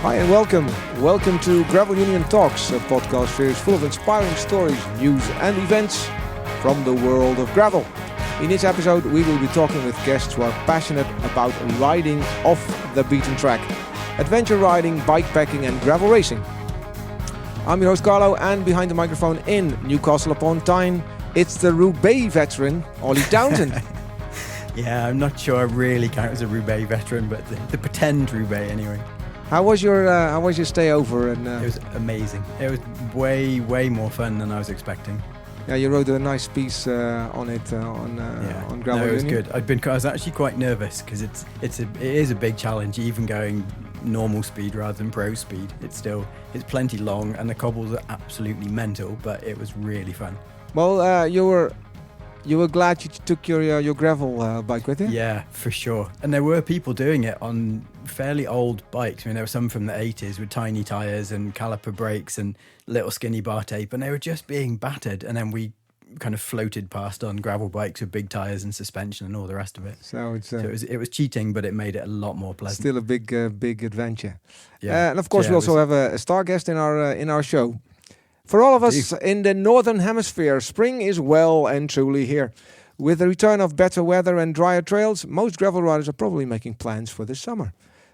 Hi and welcome. Welcome to Gravel Union Talks, a podcast series full of inspiring stories, news and events from the world of gravel. In this episode we will be talking with guests who are passionate about riding off the beaten track, adventure riding, bikepacking and gravel racing. I'm your host Carlo, and behind the microphone in Newcastle upon Tyne, it's the Roubaix veteran, Olly Townsend. Yeah, I'm not sure I really count as a Roubaix veteran, but the pretend Roubaix anyway. How was your stay over? And it was amazing. It was way more fun than I was expecting. Yeah, you wrote a nice piece on it on Gravel Union. It was good. I was actually quite nervous because it is a big challenge, even going normal speed rather than pro speed. It's plenty long, and the cobbles are absolutely mental, but it was really fun. Well, you were glad you took your gravel bike with you? Yeah, for sure. And there were people doing it on fairly old bikes. I mean, there were some from the 80s with tiny tyres and caliper brakes and little skinny bar tape, and they were just being battered. And then we kind of floated past on gravel bikes with big tyres and suspension and all the rest of it. So it was cheating, but it made it a lot more pleasant. Still a big adventure. Yeah. And of course, we also have a star guest in our show. For all of us in the Northern Hemisphere, spring is well and truly here. With the return of better weather and drier trails, most gravel riders are probably making plans for the summer.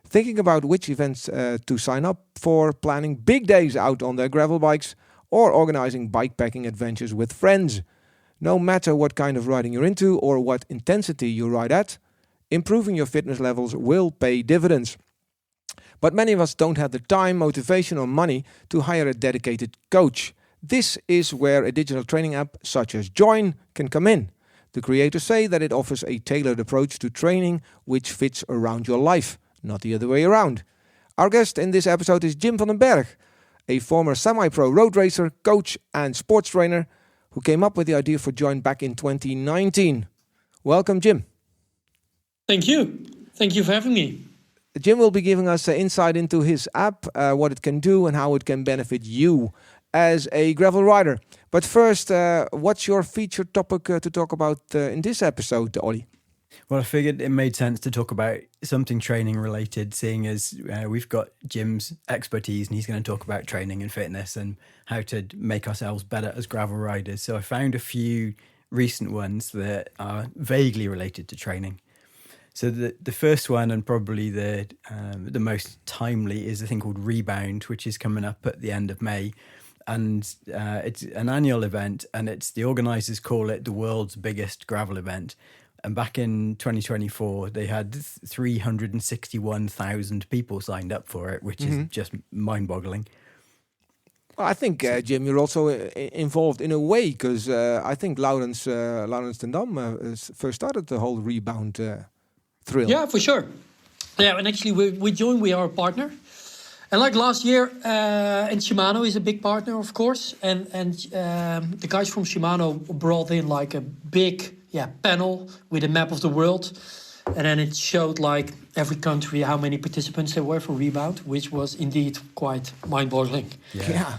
Thinking about which events to sign up for, planning big days out on their gravel bikes, or organizing bikepacking adventures with friends. No matter what kind of riding you're into or what intensity you ride at, improving your fitness levels will pay dividends. But many of us don't have the time, motivation or money to hire a dedicated coach. This is where a digital training app such as JOIN can come in. The creators say that it offers a tailored approach to training which fits around your life, not the other way around. Our guest in this episode is Jim van den Berg, a former semi-pro road racer, coach and sports trainer who came up with the idea for JOIN back in 2019. Welcome, Jim. Thank you. Thank you for having me. Jim will be giving us insight into his app, what it can do and how it can benefit you as a gravel rider. But first, what's your featured topic to talk about in this episode, Olly? Well, I figured it made sense to talk about something training related, seeing as we've got Jim's expertise and he's going to talk about training and fitness and how to make ourselves better as gravel riders. So I found a few recent ones that are vaguely related to training. So the first one, and probably the most timely, is a thing called Rebound, which is coming up at the end of May. And it's an annual event, and the organisers call it the world's biggest gravel event. And back in 2024, they had 361,000 people signed up for it, which is just mind-boggling. Well, I think, Jim, you're also involved in a way, because I think Laurens ten Dam first started the whole Rebound thrill. Yeah, for sure. Yeah, and actually we JOIN, we are a partner. And like last year, and Shimano is a big partner, of course. And the guys from Shimano brought in like a big panel with a map of the world. And then it showed like every country how many participants there were for Rebound, which was indeed quite mind-boggling. Yeah.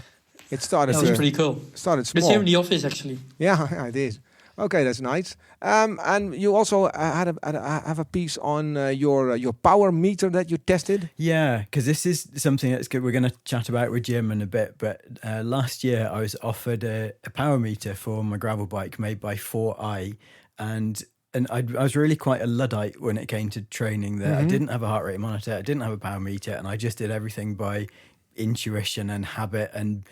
It started. That was pretty cool. Started small. It's here in the office, actually. Yeah, it is. Okay, that's nice. And you also have a piece on your power meter that you tested. Yeah, because this is something that's good. We're going to chat about with Jim in a bit. But last year I was offered a power meter for my gravel bike made by 4i, and I was really quite a Luddite when it came to training. That I didn't have a heart rate monitor, I didn't have a power meter, and I just did everything by intuition and habit and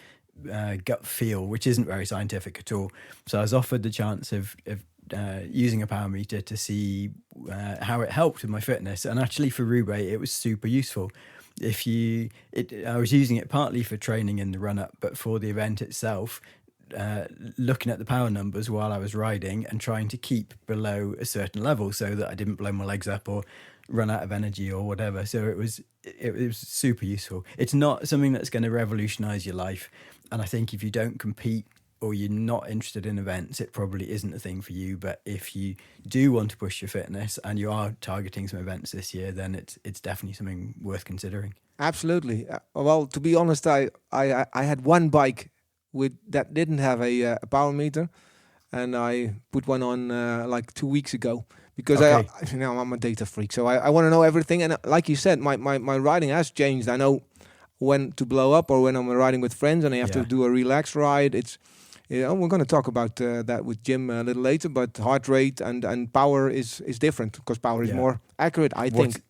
gut feel, which isn't very scientific at all. So I was offered the chance of using a power meter to see how it helped with my fitness. And actually for Roubaix, it was super useful. I was using it partly for training in the run-up, but for the event itself, looking at the power numbers while I was riding and trying to keep below a certain level so that I didn't blow my legs up or run out of energy or whatever. So it was super useful. It's not something that's going to revolutionize your life. And I think if you don't compete or you're not interested in events, it probably isn't a thing for you. But if you do want to push your fitness and you are targeting some events this year, then it's definitely something worth considering. Absolutely. Well, to be honest, I had one bike that didn't have a power meter, and I put one on like 2 weeks ago. Because I'm a data freak, so I want to know everything. And like you said, my riding has changed. I know when to blow up or when I'm riding with friends and I have to do a relaxed ride. It's we're going to talk about that with Jim a little later, but heart rate and power is different because power is more accurate, I think.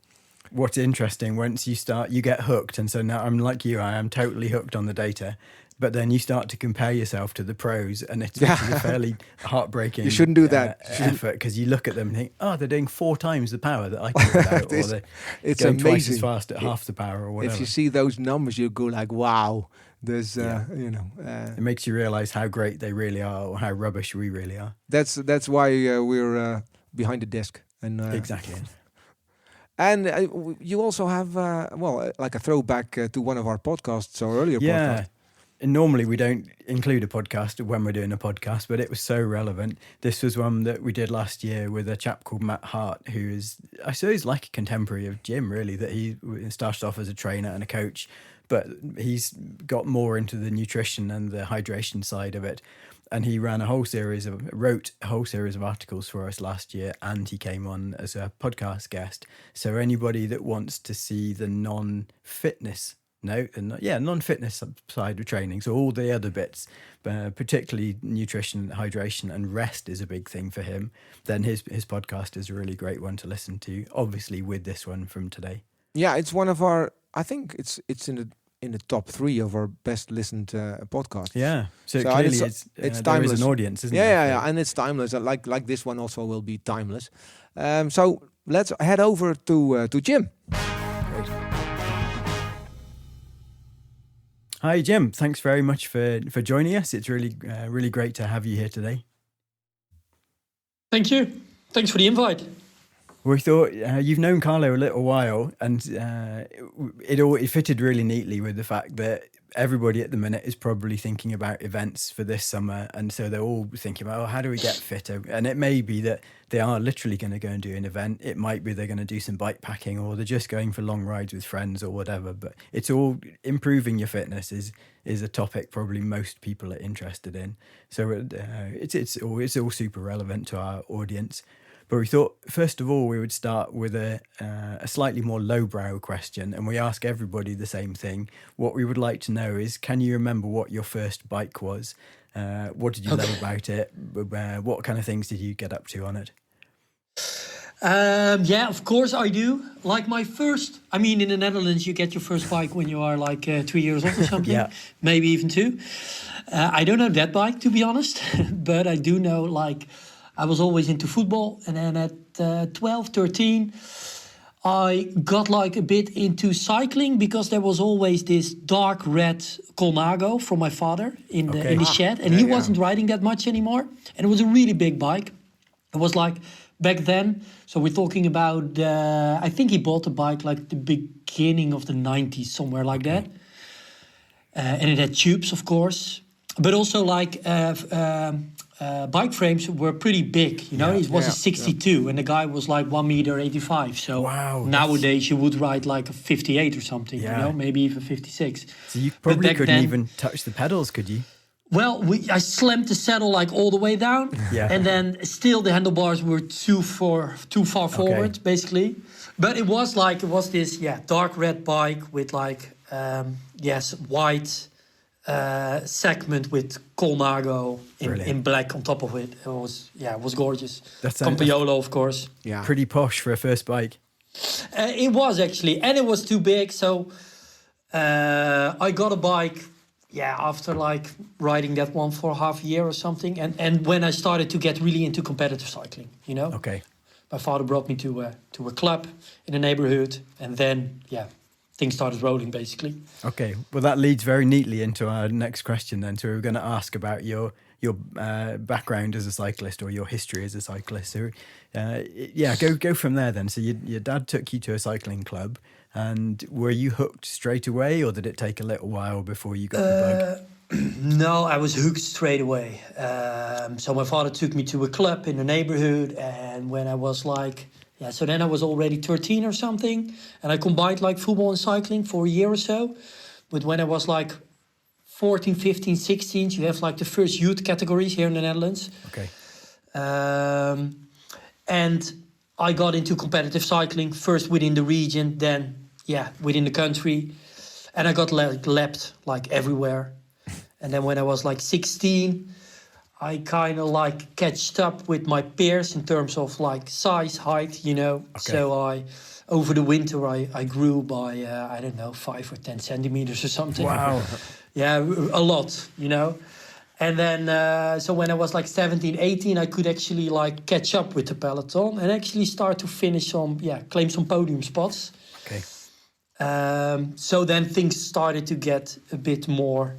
What's interesting, once you start, you get hooked. And so now I'm like you, I am totally hooked on the data. But then you start to compare yourself to the pros, and it's a fairly heartbreaking you shouldn't do that. Effort, because you look at them and think, oh, they're doing 4 times the power that I can without, or they're it's going amazing. twice as fast at half the power or whatever. If you see those numbers, you go like, wow, there's, it makes you realise how great they really are or how rubbish we really are. That's why we're behind the desk. And exactly. And you also have, like a throwback to one of our podcasts or earlier podcasts. And normally we don't include a podcast when we're doing a podcast, but it was so relevant. This was one that we did last year with a chap called Matt Hart, who is, I suppose, like a contemporary of Jim, really, that he started off as a trainer and a coach, but he's got more into the nutrition and the hydration side of it. And he wrote a whole series of articles for us last year, and he came on as a podcast guest. So anybody that wants to see the non-fitness side of training, so all the other bits, particularly nutrition, hydration and rest is a big thing for him, then his podcast is a really great one to listen to, obviously with this one from today. Yeah, it's one of our, I think it's in the top 3 of our best listened podcasts. Yeah, so clearly it's timeless. There is an audience, isn't there? Yeah, and it's timeless. Like this one also will be timeless. So let's head over to Jim. Great. Hi, Jim. Thanks very much for joining us. It's really great to have you here today. Thank you. Thanks for the invite. We thought you've known Carlo a little while, and it fitted really neatly with the fact that everybody at the minute is probably thinking about events for this summer, and so they're all thinking about, how do we get fitter? And it may be that they are literally going to go and do an event. It might be they're going to do some bike packing, or they're just going for long rides with friends or whatever. But it's all improving your fitness is a topic probably most people are interested in. So it's all super relevant to our audience. But we thought, first of all, we would start with a slightly more lowbrow question, and we ask everybody the same thing. What we would like to know is, can you remember what your first bike was? What did you love about it? What kind of things did you get up to on it? Yeah, of course I do. Like my first, in the Netherlands, you get your first bike when you are like 3 years old or something, maybe even 2. I don't know that bike, to be honest, but I do know, like, I was always into football, and then at 12, 13, I got like a bit into cycling because there was always this dark red Colnago from my father in the shed, and he wasn't riding that much anymore, and it was a really big bike. It was like back then, so we're talking about, I think he bought the bike like the beginning of the 90s, somewhere like that, and it had tubes, of course, but also like bike frames were pretty big, It was a 62, and the guy was like 1.85 meters. So nowadays you would ride like a 58 or something, maybe even 56. So you probably couldn't even touch the pedals, could you? Well, I slammed the saddle like all the way down, and then still the handlebars were too far forward, basically. But it was this dark red bike with like white segment with Colnago in black on top of it. It was gorgeous. Campiolo, of course. Yeah, pretty posh for a first bike. It was actually, and it was too big. So I got a bike. After like riding that one for half a year or something, and when I started to get really into competitive cycling, Okay. My father brought me to a club in the neighborhood, and then things started rolling, basically. Okay, well, that leads very neatly into our next question then. So we're going to ask about your background as a cyclist, or your history as a cyclist. So, go from there then. So your dad took you to a cycling club, and were you hooked straight away, or did it take a little while before you got the bug? No, I was hooked straight away. So my father took me to a club in the neighborhood, and when I was like... so then I was already 13 or something, and I combined like football and cycling for a year or so. But when I was like 14, 15, 16, you have like the first youth categories here in the Netherlands. Okay. And I got into competitive cycling, first within the region, then within the country. And I got lapped like everywhere. And then when I was like 16, I kind of like catched up with my peers in terms of like size, height, you know. Okay. So over the winter, I grew by, I don't know, 5 or 10 centimeters or something. Wow. Yeah, a lot, you know. And then, so when I was like 17, 18, I could actually like catch up with the peloton and actually start to claim some podium spots. Okay. So then things started to get a bit more,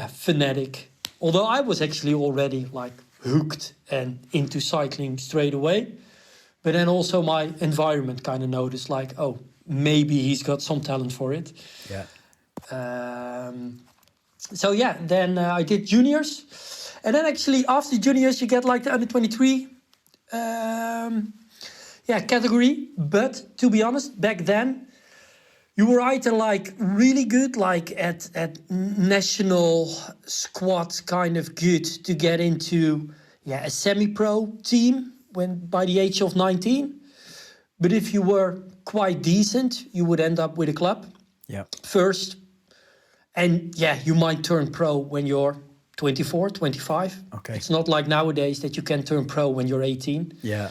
fanatic. Although I was actually already like hooked and into cycling straight away. But then also my environment kind of noticed like, oh, maybe he's got some talent for it. Yeah. Then I did juniors. And then actually after juniors, you get like the under 23 category. But to be honest, back then, you were either like really good, like at national squad kind of good to get into a semi-pro team by the age of 19. But if you were quite decent, you would end up with a club first. And you might turn pro when you're 24, 25. Okay. It's not like nowadays that you can turn pro when you're 18. Yeah.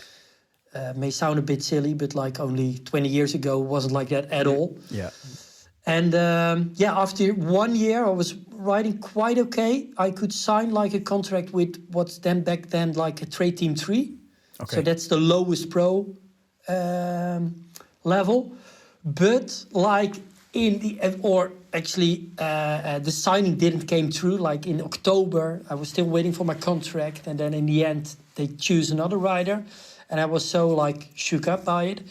May sound a bit silly, but like only 20 years ago, it wasn't like that at all. Yeah. And after 1 year, I was riding quite okay. I could sign like a contract with what's back then like a trade team 3. Okay. So that's the lowest pro level. But like the signing didn't came through. Like in October, I was still waiting for my contract, and then in the end, they choose another rider, and I was so like shook up by it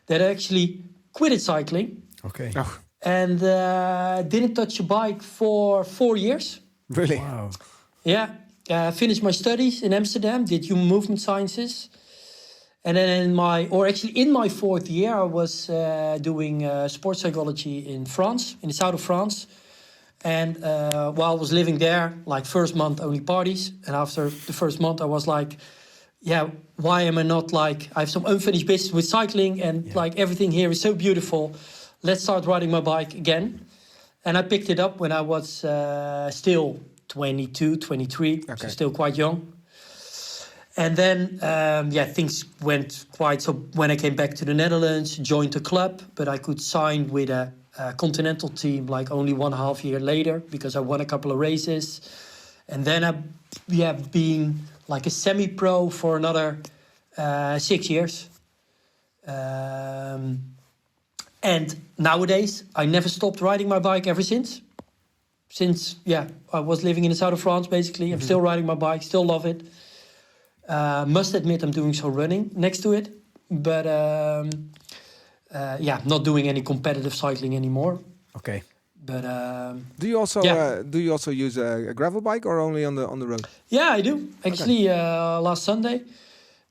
that I actually quitted cycling. Okay. Oh, And didn't touch a bike for 4 years. really? Wow. Yeah, finished my studies in Amsterdam, did human movement sciences. And then in my 4th year, I was doing sports psychology in France, in the south of France. And while I was living there, like first month only parties. And after the first month, I was like, why am I not like, I have some unfinished business with cycling and like everything here is so beautiful. Let's start riding my bike again. And I picked it up when I was still 22, 23, so still quite young. And then, things went quite... So when I came back to the Netherlands, joined a club, but I could sign with a continental team like only 1.5 years later because I won a couple of races. And then I've been like a semi-pro for another 6 years. And nowadays, I never stopped riding my bike ever since. Since, I was living in the south of France, basically. I'm still riding my bike, still love it. Must admit I'm doing some running next to it. But, not doing any competitive cycling anymore. Okay. But do you also use a gravel bike or only on the road? Yeah, I do. Actually, last Sunday,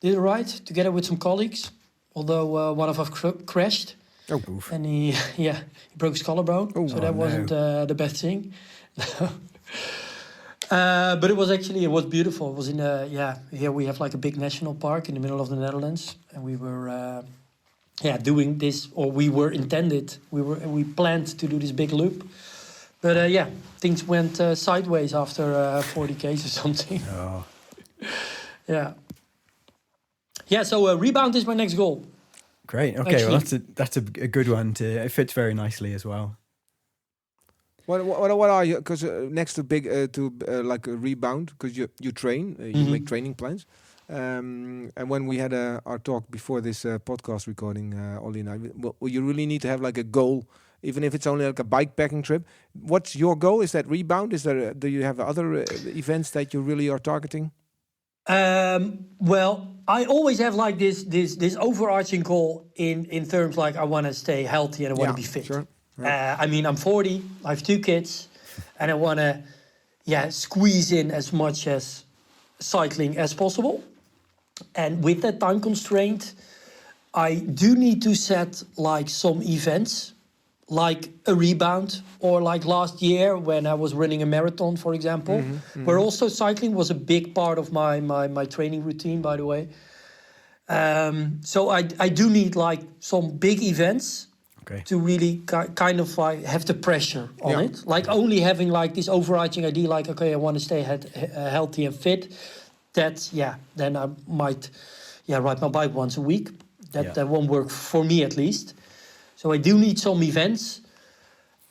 did a ride together with some colleagues. Although one of us crashed. Oh, oof. And he broke his collarbone, so that wasn't the best thing. But it was beautiful. It was in here we have like a big national park in the middle of the Netherlands, and we were doing this, or we planned to do this big loop, but things went sideways after 40 k's or something. Oh. So rebound is my next goal. Great. Okay, Actually, well that's a good one. It fits very nicely as well. What are you? Because next to like a rebound, because you train, you make training plans. And when we had our talk before this podcast recording, Olly and I, you really need to have like a goal, even if it's only like a bikepacking trip. What's your goal? Is that rebound? Do you have other events that you really are targeting? Well, I always have like this overarching goal in terms like I want to stay healthy and I want to be fit. Sure. Right. I'm 40, I have 2 kids, and I want to squeeze in as much as cycling as possible. And with that time constraint, I do need to set like some events, like a rebound, or like last year when I was running a marathon, for example, where also cycling was a big part of my training routine, by the way. So I do need like some big events. to really kind of like have the pressure on it. Like only having like this overarching idea, like, okay, I want to stay healthy and fit. That, then I might, ride my bike once a week. That won't work for me at least. So I do need some events.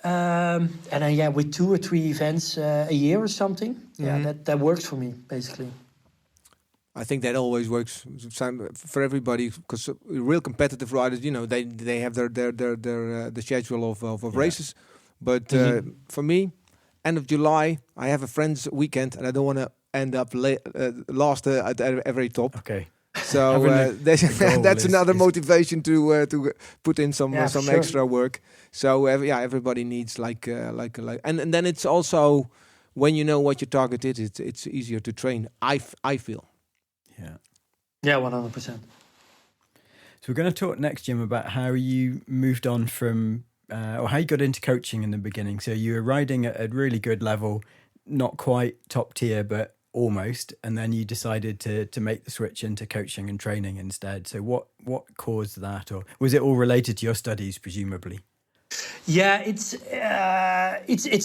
And then, with 2 or 3 events a year or something. That works for me, basically. I think that always works for everybody, because real competitive riders, they have their the schedule of races. But for me, end of July, I have a friend's weekend, and I don't want to end up last at every top. Okay. So that's another motivation to put in some extra work. So everybody needs like and then it's also, when you know what your target is, it's easier to train. I feel. Yeah, 100%. So we're going to talk next, Jim, about how you moved on from, or how you got into coaching in the beginning. So you were riding at a really good level, not quite top tier, but almost, and then you decided to make the switch into coaching and training instead. So what caused that, or was it all related to your studies, presumably? Yeah, it's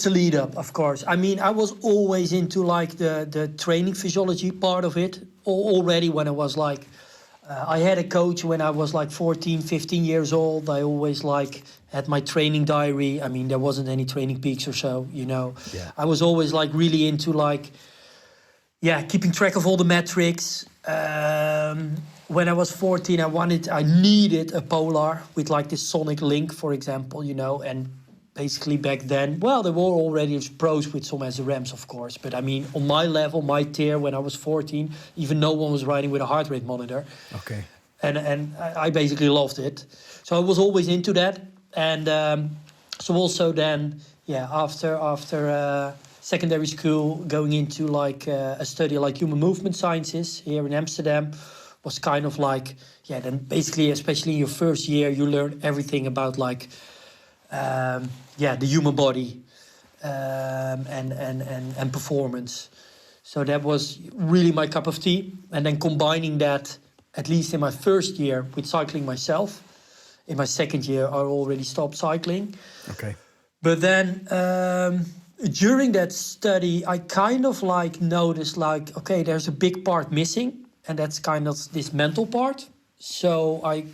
a lead up, of course. I mean, I was always into like the training physiology part of it already when I was like, I had a coach when I was like 14, 15 years old. I always like had my training diary. I mean, there wasn't any Training Peaks or so, I was always like really into like, keeping track of all the metrics. When I was 14, I needed a Polar with like this sonic link, for example, and basically back then, well, there were already pros with some SRMs, of course. But I mean, on my level, my tier, when I was 14, even no one was riding with a heart rate monitor. Okay. And I basically loved it. So I was always into that. And so also then, after secondary school, going into like a study like human movement sciences here in Amsterdam was kind of like, then basically, especially in your first year, you learn everything about like, the human body and performance. So that was really my cup of tea. And then combining that, at least in my first year, with cycling myself. In my second year, I already stopped cycling. Okay. But then during that study, I kind of like noticed like, okay, there's a big part missing. And that's kind of this mental part. So I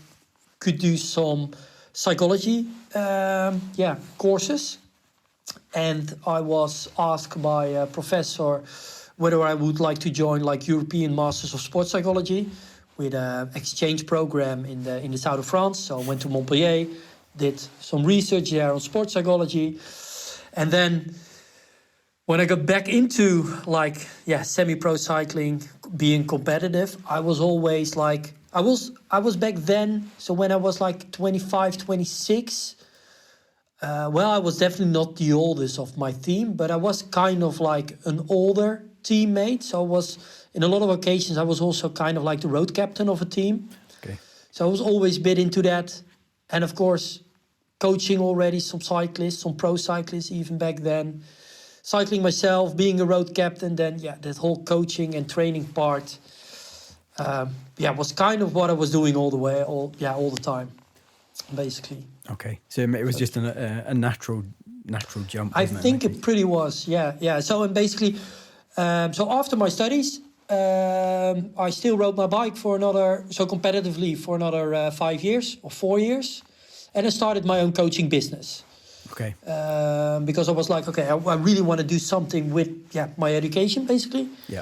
could do some psychology courses. And I was asked by a professor whether I would like to join like European Masters of Sport Psychology with an exchange program in the south of France. So I went to Montpellier, did some research there on sport psychology. And then when I got back into like, semi-pro cycling, being competitive, I was always like, I was back then. So when I was like 25, 26, I was definitely not the oldest of my team, but I was kind of like an older teammate. So I was, in a lot of occasions, I was also kind of like the road captain of a team. Okay. So I was always a bit into that. And of course, coaching already some cyclists, some pro cyclists even back then. Cycling myself, being a road captain, then that whole coaching and training part, was kind of what I was doing all the time, basically. Okay, so it was just a natural jump. I think it pretty was, yeah. So and basically, so after my studies, I still rode my bike competitively for another 5 years or 4 years, and I started my own coaching business. Okay. Because I was like, okay, I really want to do something with my education, basically. Yeah.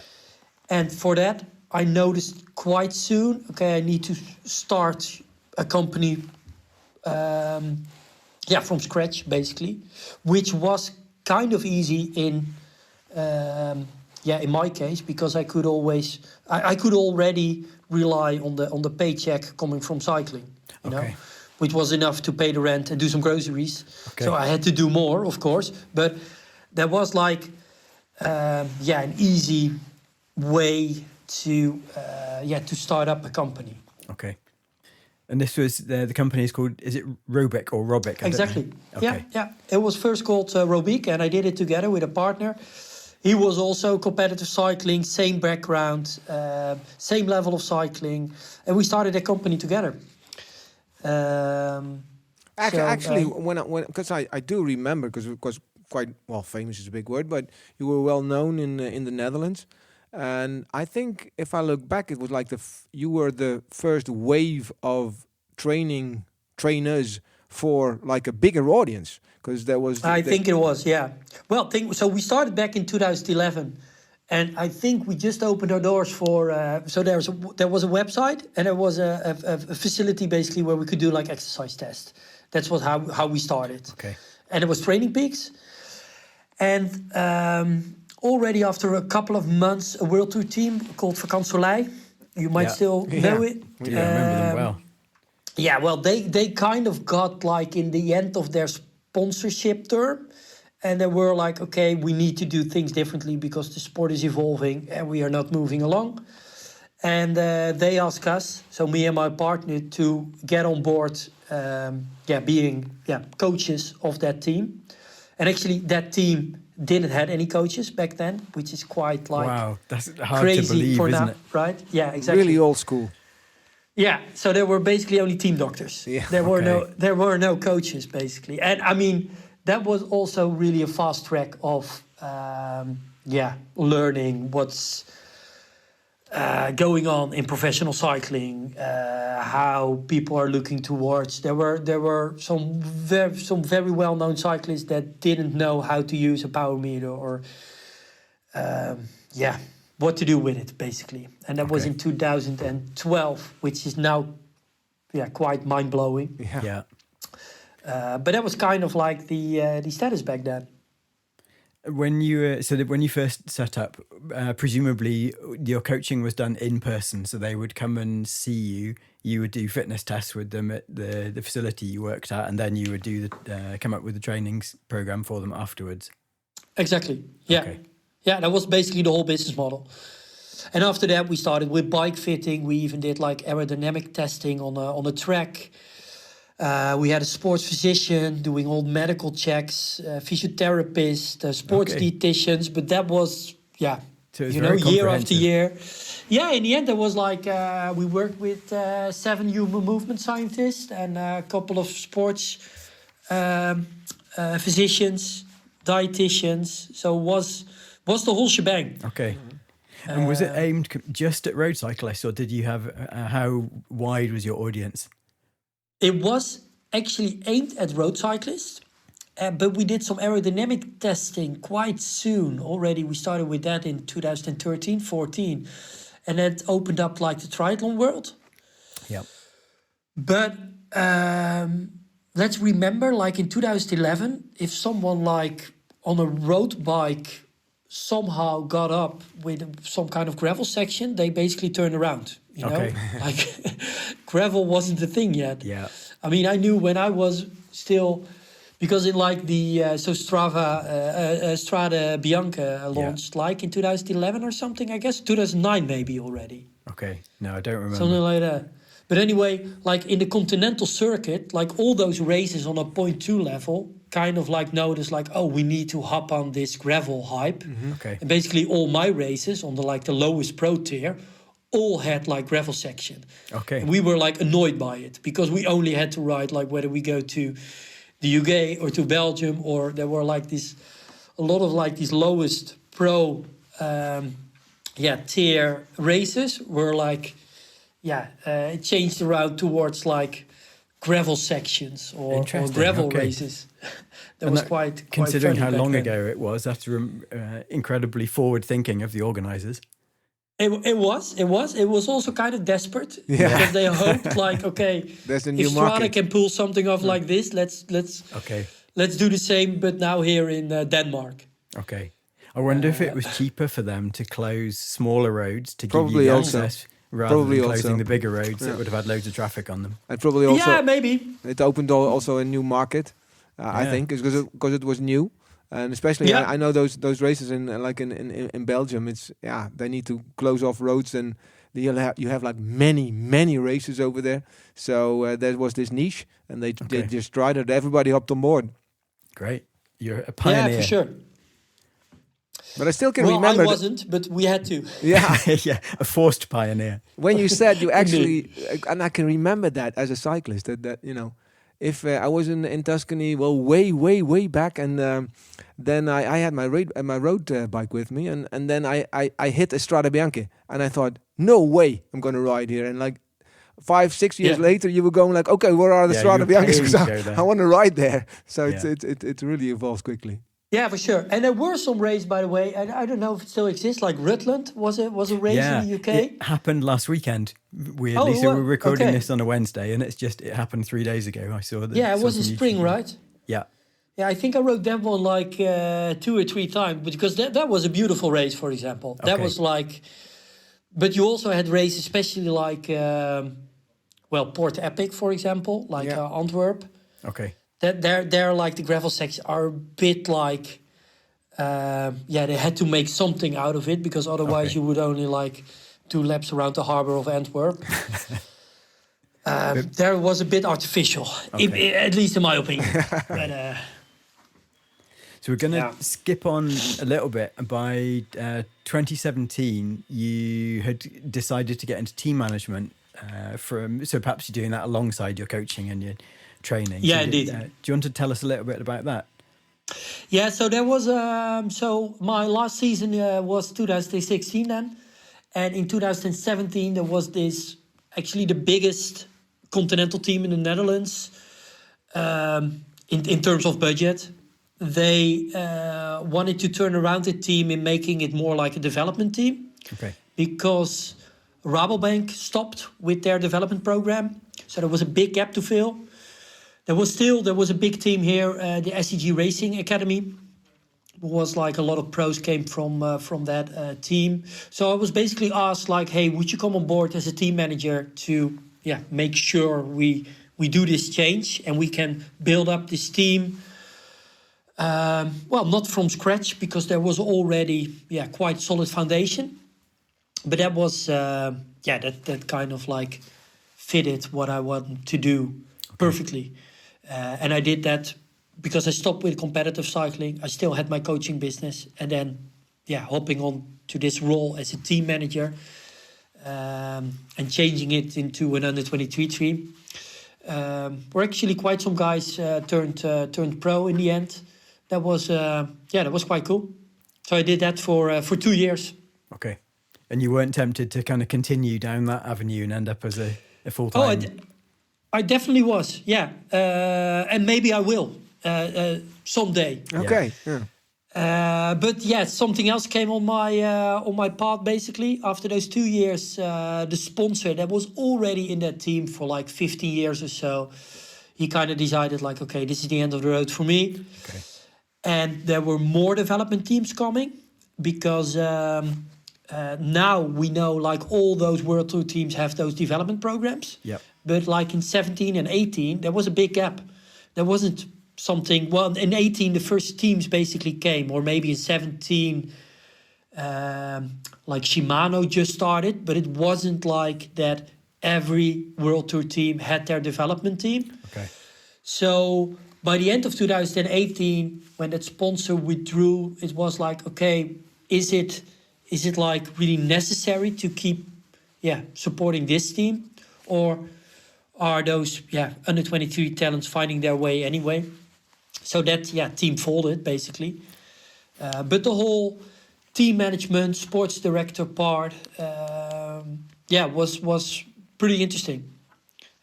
And for that, I noticed quite soon, okay, I need to start a company, from scratch, basically, which was kind of easy in my case, because I could already rely on the paycheck coming from cycling, you know. Which was enough to pay the rent and do some groceries. Okay. So I had to do more, of course. But that was like, an easy way to start up a company. Okay. And this was, the company is called, is it Robic or Robic? Exactly. Okay. Yeah. It was first called Robic, and I did it together with a partner. He was also competitive cycling, same background, same level of cycling. And we started a company together. actually, when because I do remember, because it was quite well, famous is a big word, but you were well known in the Netherlands, and I think if I look back, it was like you were the first wave of trainers for like a bigger audience, because there was. I think it was, yeah. Well, so we started back in 2011. And I think we just opened our doors for. So there was a website, and there was a facility basically where we could do like exercise tests. That's how we started. Okay. And it was Training Peaks. And already after a couple of months, a World Tour team called Olly, you might still know it. Yeah, I remember them well. Yeah, well, they kind of got like in the end of their sponsorship term. And they were like, okay, we need to do things differently because the sport is evolving and we are not moving along. And they asked us, so me and my partner, to get on board, being coaches of that team. And actually, that team didn't have any coaches back then, which is quite like wow, that's hard crazy to believe, for isn't now, it? right? Yeah, exactly. Really old school. Yeah, so there were basically only team doctors. Yeah. There were no coaches basically, and I mean. That was also really a fast track of, learning what's going on in professional cycling, how people are looking towards. There were some very well-known cyclists that didn't know how to use a power meter or, what to do with it basically. And that was in 2012, which is now, quite mind-blowing. Yeah. But that was kind of like the status back then. When you when you first set up, presumably your coaching was done in person, so they would come and see you. You would do fitness tests with them at the facility you worked at, and then you would do come up with the trainings program for them afterwards. Exactly. Yeah. Okay. Yeah, that was basically the whole business model. And after that, we started with bike fitting. We even did like aerodynamic testing on a track. We had a sports physician doing all medical checks, physiotherapists, sports dietitians, but that was, so year after year. Yeah, in the end, there was like, we worked with 7 human movement scientists and a couple of sports physicians, dietitians. So was the whole shebang. Okay. And was it aimed just at road cyclists, or did you have, how wide was your audience? It was actually aimed at road cyclists, but we did some aerodynamic testing quite soon. Already we started with that in 2013, 14. And that opened up like the triathlon world. Yeah. But let's remember, like in 2011, if someone like on a road bike somehow got up with some kind of gravel section, they basically turned around. You know, like gravel wasn't the thing yet. Yeah. I mean, I knew when I was still, because in like the Strada Bianca launched like in 2011 or something, I guess 2009 maybe already. Okay, no, I don't remember. Something like that. But anyway, like in the continental circuit, like all those races on a 0.2 level, kind of like noticed like, oh, we need to hop on this gravel hype. Mm-hmm. Okay. And basically all my races on the lowest pro tier all had like gravel section. Okay. And we were like annoyed by it because we only had to ride like whether we go to the UK or to Belgium, or there were like a lot of like these lowest pro tier races were like it changed around towards like gravel sections or gravel races. That was quite considering how long then. ago it was. That's incredibly forward thinking of the organisers. It was also kind of desperate because they hoped like, okay, there's a new if Strada market. can pull something off like this, let's do the same, but now here in Denmark. Okay, I wonder if it was cheaper for them to close smaller roads to give probably you the also. access rather Probably than closing also. the bigger roads that would have had loads of traffic on them. And probably also, maybe it opened also a new market. I think because it was new. And especially, I know those races in Belgium. It's they need to close off roads, and you have like many races over there. So there was this niche, and they just tried it. Everybody hopped on board. Great, you're a pioneer. Yeah, for sure. But I still can remember. I wasn't, but we had to. Yeah, a forced pioneer. When you said you actually, and I can remember that as a cyclist, that if I was in Tuscany, well, way back, and then I had my road bike with me, and then I hit a Strade Bianche, and I thought, no way, I'm going to ride here, and like 5-6 years later, you were going like, okay, where are the Strade Bianches? Because I want to ride there. So it really evolves quickly. Yeah, for sure. And there were some races, by the way, and I don't know if it still exists, like Rutland was a race in the UK. It happened last weekend. Weirdly, so we're recording this on a Wednesday, and it happened 3 days ago. I saw that. Yeah, it was in spring, right? Yeah. Yeah, I think I rode that one like 2 or 3 times, because that was a beautiful race, for example. Okay. That was like, but you also had races, especially like, Port Epic, for example, like Antwerp. Okay. They're like the gravel sections are a bit like, they had to make something out of it, because otherwise you would only like 2 laps around the harbor of Antwerp. There was a bit artificial, at least in my opinion. But, so we're going to skip on a little bit. By 2017, you had decided to get into team management. So perhaps you're doing that alongside your coaching and your training. Yeah, so indeed. Do you want to tell us a little bit about that? Yeah, so there was so my last season was 2016 then, and in 2017 there was this actually the biggest continental team in the Netherlands in terms of budget. They wanted to turn around the team and making it more like a development team, because Rabobank stopped with their development program, so there was a big gap to fill. There was a big team here, the SCG Racing Academy. It was like a lot of pros came from that team. So I was basically asked like, hey, would you come on board as a team manager to make sure we do this change and we can build up this team. Not from scratch, because there was already quite solid foundation. But that was that kind of like fitted what I wanted to do perfectly. And I did that because I stopped with competitive cycling. I still had my coaching business, and then hopping on to this role as a team manager, and changing it into an under-23 team. Were actually quite some guys turned pro in the end. That was quite cool. So I did that for 2 years. Okay. And you weren't tempted to kind of continue down that avenue and end up as a full-time... I definitely was, and maybe I will someday. Okay, but something else came on my path. Basically, after those 2 years, the sponsor that was already in that team for like 15 years or so, he kind of decided like, okay, this is the end of the road for me. Okay. And there were more development teams coming, because now we know like all those World Tour teams have those development programs. Yep. But like in 17 and 18, there was a big gap. There wasn't something... Well, in 18, the first teams basically came. Or maybe in 17, like Shimano just started. But it wasn't like that every World Tour team had their development team. Okay. So by the end of 2018, when that sponsor withdrew, it was like, okay, is it like really necessary to keep supporting this team? Or... are those under-23 talents finding their way anyway? So that team folded basically. But the whole team management, sports director part, was pretty interesting.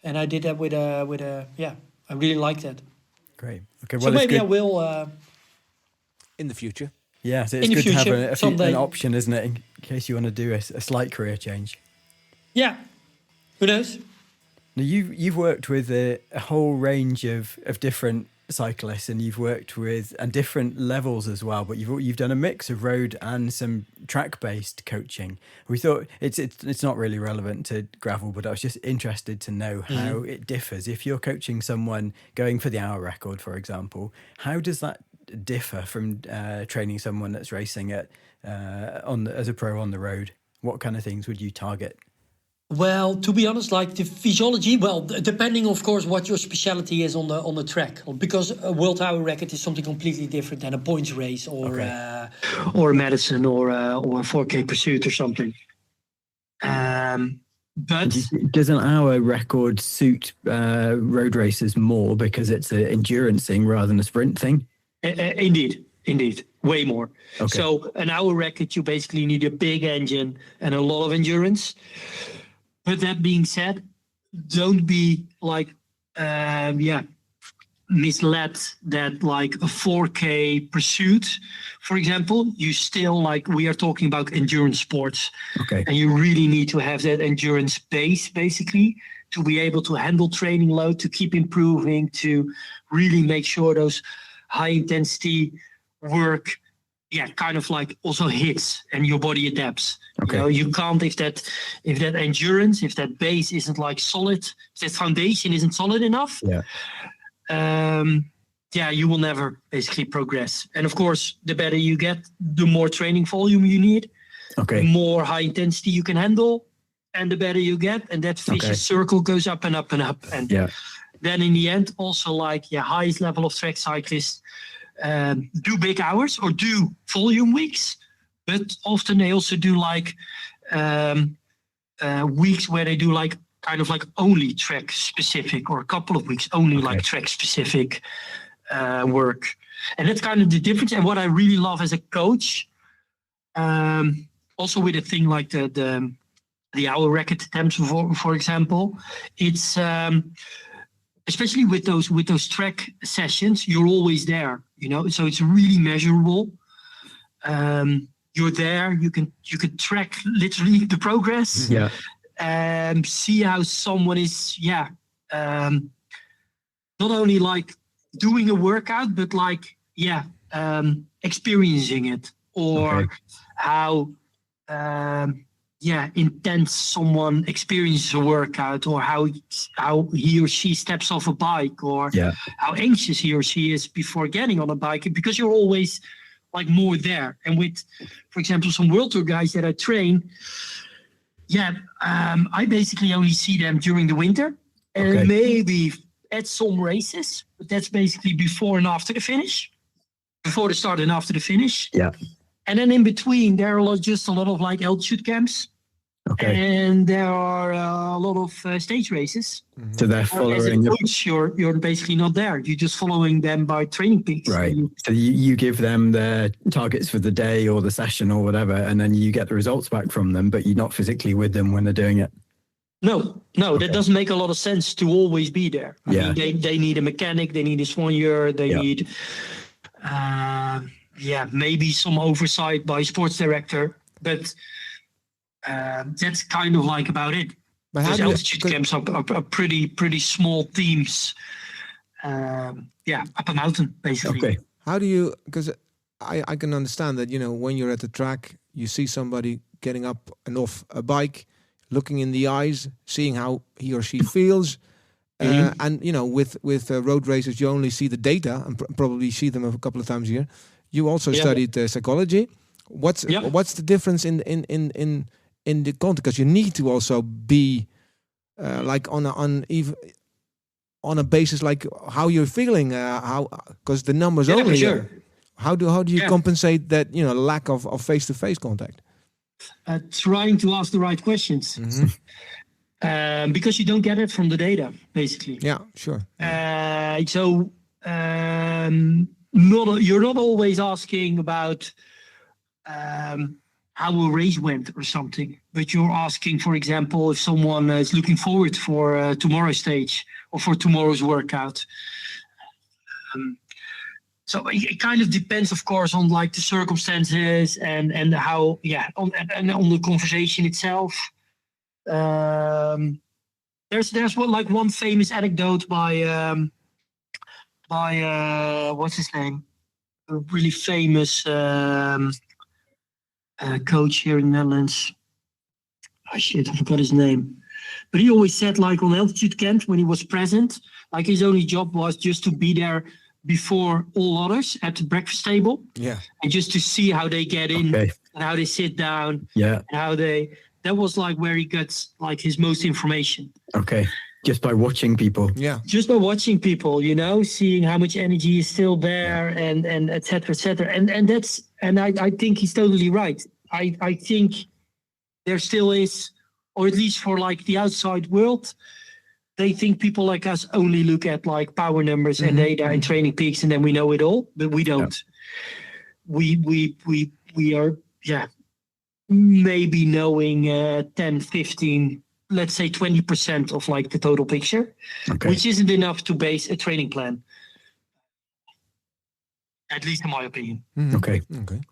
And I did that with a I really liked that. Great. Okay. Well, so maybe I will in the future. Yeah, so it's good to have an option, isn't it, in case you want to do a slight career change. Yeah. Who knows? Now, you've worked with a whole range of different cyclists, and you've worked with and different levels as well. But you've done a mix of road and some track-based coaching. We thought it's not really relevant to gravel, but I was just interested to know how it differs. If you're coaching someone going for the hour record, for example, how does that differ from training someone that's racing as a pro on the road? What kind of things would you target? Well, to be honest, like the physiology, depending, of course, what your specialty is on the track, because a world hour record is something completely different than a points race or a Madison or a 4K pursuit or something. But doesn't our record suit road racers more because it's an endurance thing rather than a sprint thing? Indeed, way more. Okay. So an hour record, you basically need a big engine and a lot of endurance. But that being said, don't be like, misled that like a 4K pursuit, for example, you still like, we are talking about endurance sports. Okay. And you really need to have that endurance base basically to be able to handle training load, to keep improving, to really make sure those high intensity work, kind of like also hits and your body adapts. Okay. You know, you can't, if that endurance, if that base isn't like solid, if that foundation isn't solid enough, you will never basically progress. And of course, the better you get, the more training volume you need, Okay. the more high intensity you can handle, and the better you get. And that vicious circle goes up and up and up. And then in the end, also like highest level of track cyclists do big hours or do volume weeks, but often they also do like weeks where they do like kind of like only track specific, or a couple of weeks only like track specific work. And that's kind of the difference. And what I really love as a coach, also with a thing like the hour record attempts, for example, it's especially with those track sessions, you're always there, you know, so it's really measurable. You're there, you can track literally the progress. See how someone is not only like doing a workout, but like experiencing it, or how intense someone experiences a workout, or how he or she steps off a bike, or how anxious he or she is before getting on a bike, because you're always like more there. And with, for example, some World Tour guys that I train, I basically only see them during the winter, and maybe at some races, but that's basically before and after the finish, before the start and after the finish. And then in between, there are just a lot of like altitude camps. And there are a lot of stage races. So they're following. As a coach, you're basically not there. You're just following them by training peaks. Right. So you give them their targets for the day or the session or whatever, and then you get the results back from them, but you're not physically with them when they're doing it. No, that doesn't make a lot of sense to always be there. I mean, they need a mechanic, they need a soigneur, they need maybe some oversight by sports director, but that's kind of like about it. But those altitude camps are pretty small teams. Up a mountain, basically. How do you? Because I can understand that, you know, when you're at the track, you see somebody getting up and off a bike, looking in the eyes, seeing how he or she feels, and you know, with road racers, you only see the data and probably see them a couple of times a year. You also studied psychology. What's the difference in the context? Because you need to also be like on a basis like how you're feeling, because the numbers only. For sure. How do you compensate that, you know, lack of face-to-face contact? Trying to ask the right questions, because you don't get it from the data, basically. Yeah, sure. You're not always asking about how a race went or something, but you're asking, for example, if someone is looking forward for tomorrow's stage or for tomorrow's workout. So it kind of depends, of course, on like the circumstances and how on the conversation itself. There's one famous anecdote by what's his name, a really famous coach here in the Netherlands. Oh shit, I forgot his name. But he always said, like, on altitude camps when he was present, like his only job was just to be there before all others at the breakfast table. And just to see how they get in and how they sit down. And how that was like where he gets like his most information. Just by watching people. Just by watching people, you know, seeing how much energy is still there and et cetera, et cetera. And I think he's totally right. I think there still is or at least for like the outside world, they think people like us only look at like power numbers and data and training peaks, and then we know it all, but we don't. We are, maybe knowing 10, 15, let's say 20% of like the total picture, which isn't enough to base a training plan. At least in my opinion. Okay.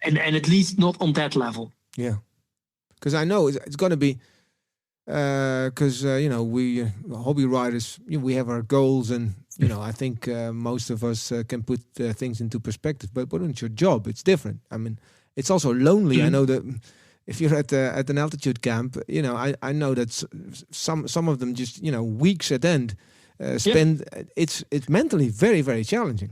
And at least not on that level. Yeah. Because I know it's going to be, because, we hobby riders, we have our goals, and, I think most of us can put things into perspective, but on your job, it's different. I mean, it's also lonely. I know that if you're at an altitude camp, I know that some of them just, weeks at end spend, it's mentally very, very challenging.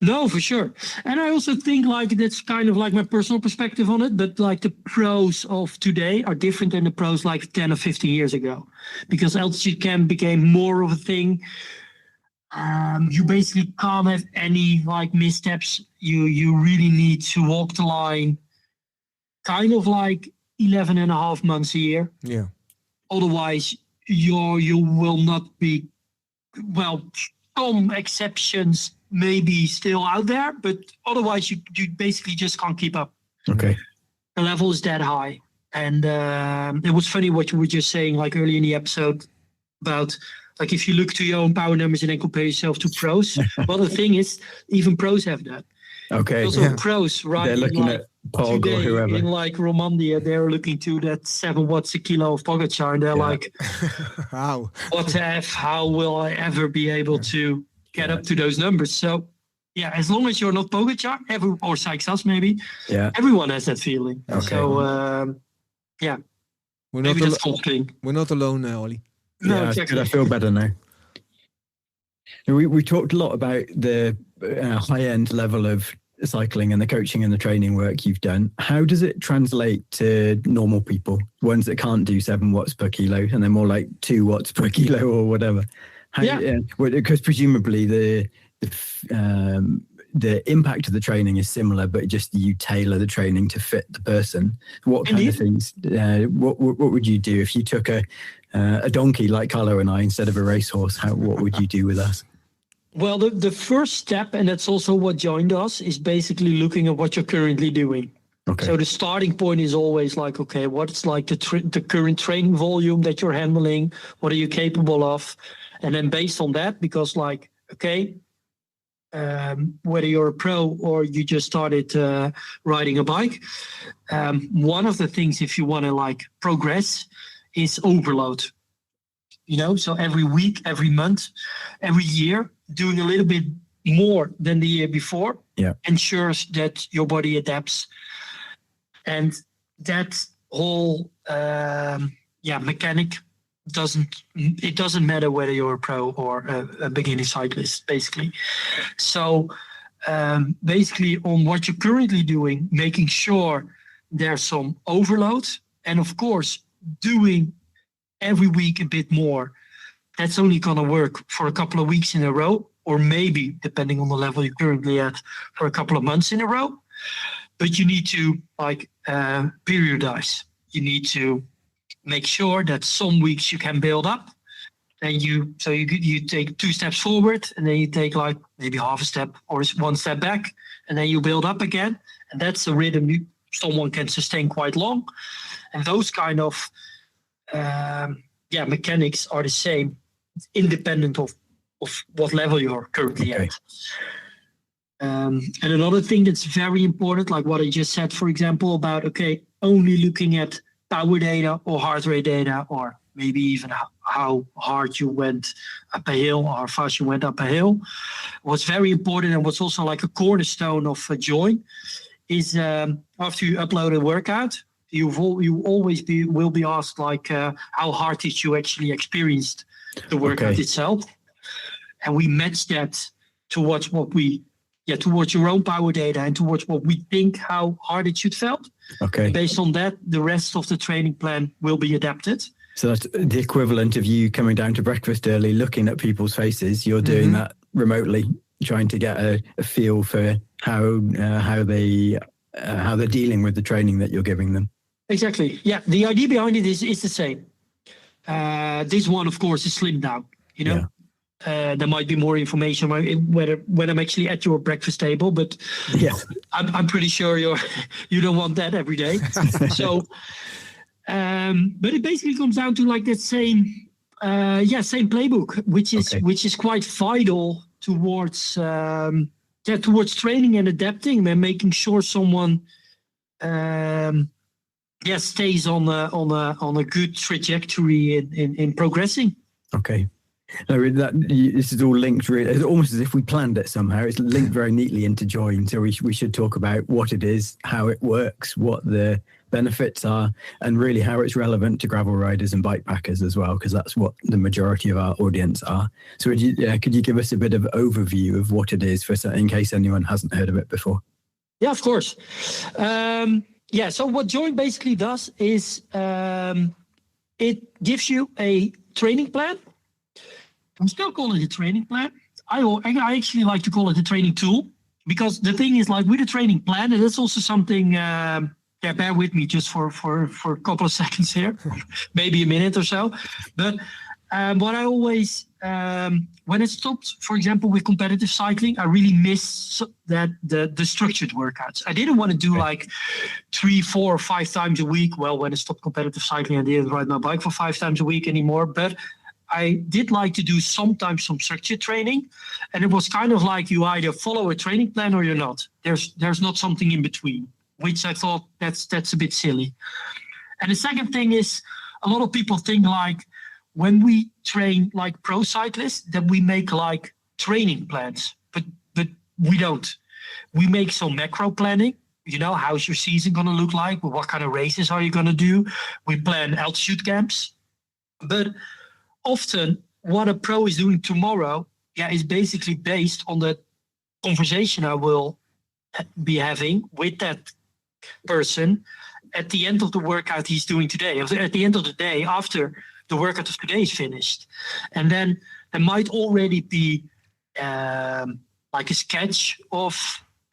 No, for sure. And I also think like that's kind of like my personal perspective on it, but like the pros of today are different than the pros like 10 or 15 years ago, because altitude camp became more of a thing. You basically can't have any like missteps. You really need to walk the line kind of like 11 and a half months a year. Yeah. Otherwise, you will not be, well, some exceptions maybe still out there, but otherwise you basically just can't keep up. Okay. The level is that high. And it was funny what you were just saying like earlier in the episode about like if you look to your own power numbers and then compare yourself to pros. Well, the thing is, even pros have that. Okay. Also pros, right? They're looking at Berg or whoever. In like Romandia, they're looking to that 7 watts a kilo of Pogacar, and they're like, wow, what the F, how will I ever be able to get up to those numbers? So as long as you're not Pogacar, or cyclist maybe, everyone has that feeling. Okay. So we're not alone now, Olly. No, exactly. I feel better now. We talked a lot about the high-end level of cycling and the coaching and the training work you've done. How does it translate to normal people, ones that can't do 7 watts per kilo and they're more like 2 watts per kilo or whatever? Because presumably the impact of the training is similar, but just you tailor the training to fit the person. What kind of things? What would you do if you took a donkey like Carlo and I instead of a racehorse? What would you do with us? Well, the first step, and that's also what JOIN does, is basically looking at what you're currently doing. Okay. So the starting point is always like, okay, what's like the current training volume that you're handling? What are you capable of? And then based on that, because like, okay, whether you're a pro or you just started riding a bike, one of the things if you want to like progress is overload. So every week, every month, every year, doing a little bit more than the year before ensures that your body adapts. And that whole mechanic doesn't matter whether you're a pro or a beginner cyclist, basically. So basically on what you're currently doing, making sure there's some overload, and of course doing every week a bit more. That's only going to work for a couple of weeks in a row, or maybe, depending on the level you're currently at, for a couple of months in a row. But you need to periodize. You need to make sure that some weeks you can build up. Then you take 2 steps forward, and then you take like maybe half a step or 1 step back, and then you build up again. And that's a rhythm someone can sustain quite long. And those kind of mechanics are the same, independent of what level you're currently at. And another thing that's very important, like what I just said, for example, about, only looking at power data or heart rate data, or maybe even how hard you went up a hill or how fast you went up a hill. What's very important, and what's also like a cornerstone of JOIN, is after you upload a workout, you always will be asked like how hard did you actually experience the workout itself, and we match that towards towards your own power data and towards what we think how hard it should felt. Okay. Based on that, the rest of the training plan will be adapted. So that's the equivalent of you coming down to breakfast early, looking at people's faces. You're doing that remotely, trying to get a feel for how they're dealing with the training that you're giving them. Exactly. Yeah. The idea behind it is the same. This one, of course, is slimmed down. You know, there might be more information when I'm actually at your breakfast table, but I'm pretty sure you don't want that every day. So, but it basically comes down to like that same playbook, which is quite vital towards towards training and adapting and making sure someone stays on a good trajectory in progressing. Okay. No, this is all linked really. It's almost as if we planned it somehow. It's linked very neatly into JOIN. So we should talk about what it is, how it works, what the benefits are, and really how it's relevant to gravel riders and bike packers as well, because that's what the majority of our audience are. So could you give us a bit of overview of what it is in case anyone hasn't heard of it before? Yeah, of course. So what JOIN basically does is it gives you a training plan. I'm still calling it a training plan. I actually like to call it a training tool, because the thing is, like, with a training plan, and that's also something, bear with me just for a couple of seconds here, maybe a minute or so. But what I always, when it stopped, for example, with competitive cycling, I really miss that the structured workouts. I didn't want to do like 3, 4, or 5 times a week. Well, when I stopped competitive cycling, I didn't ride my bike for 5 times a week anymore. But I did like to do sometimes some structured training, and it was kind of like you either follow a training plan or you're not. There's not something in between, which I thought that's a bit silly. And the second thing is, a lot of people think like when we train like pro cyclists that we make like training plans, but we don't. We make some macro planning. You know, how's your season going to look like? What kind of races are you going to do? We plan altitude camps, but often what a pro is doing tomorrow is basically based on the conversation I will be having with that person at the end of the workout he's doing today, at the end of the day after the workout of today is finished. And then there might already be like a sketch of,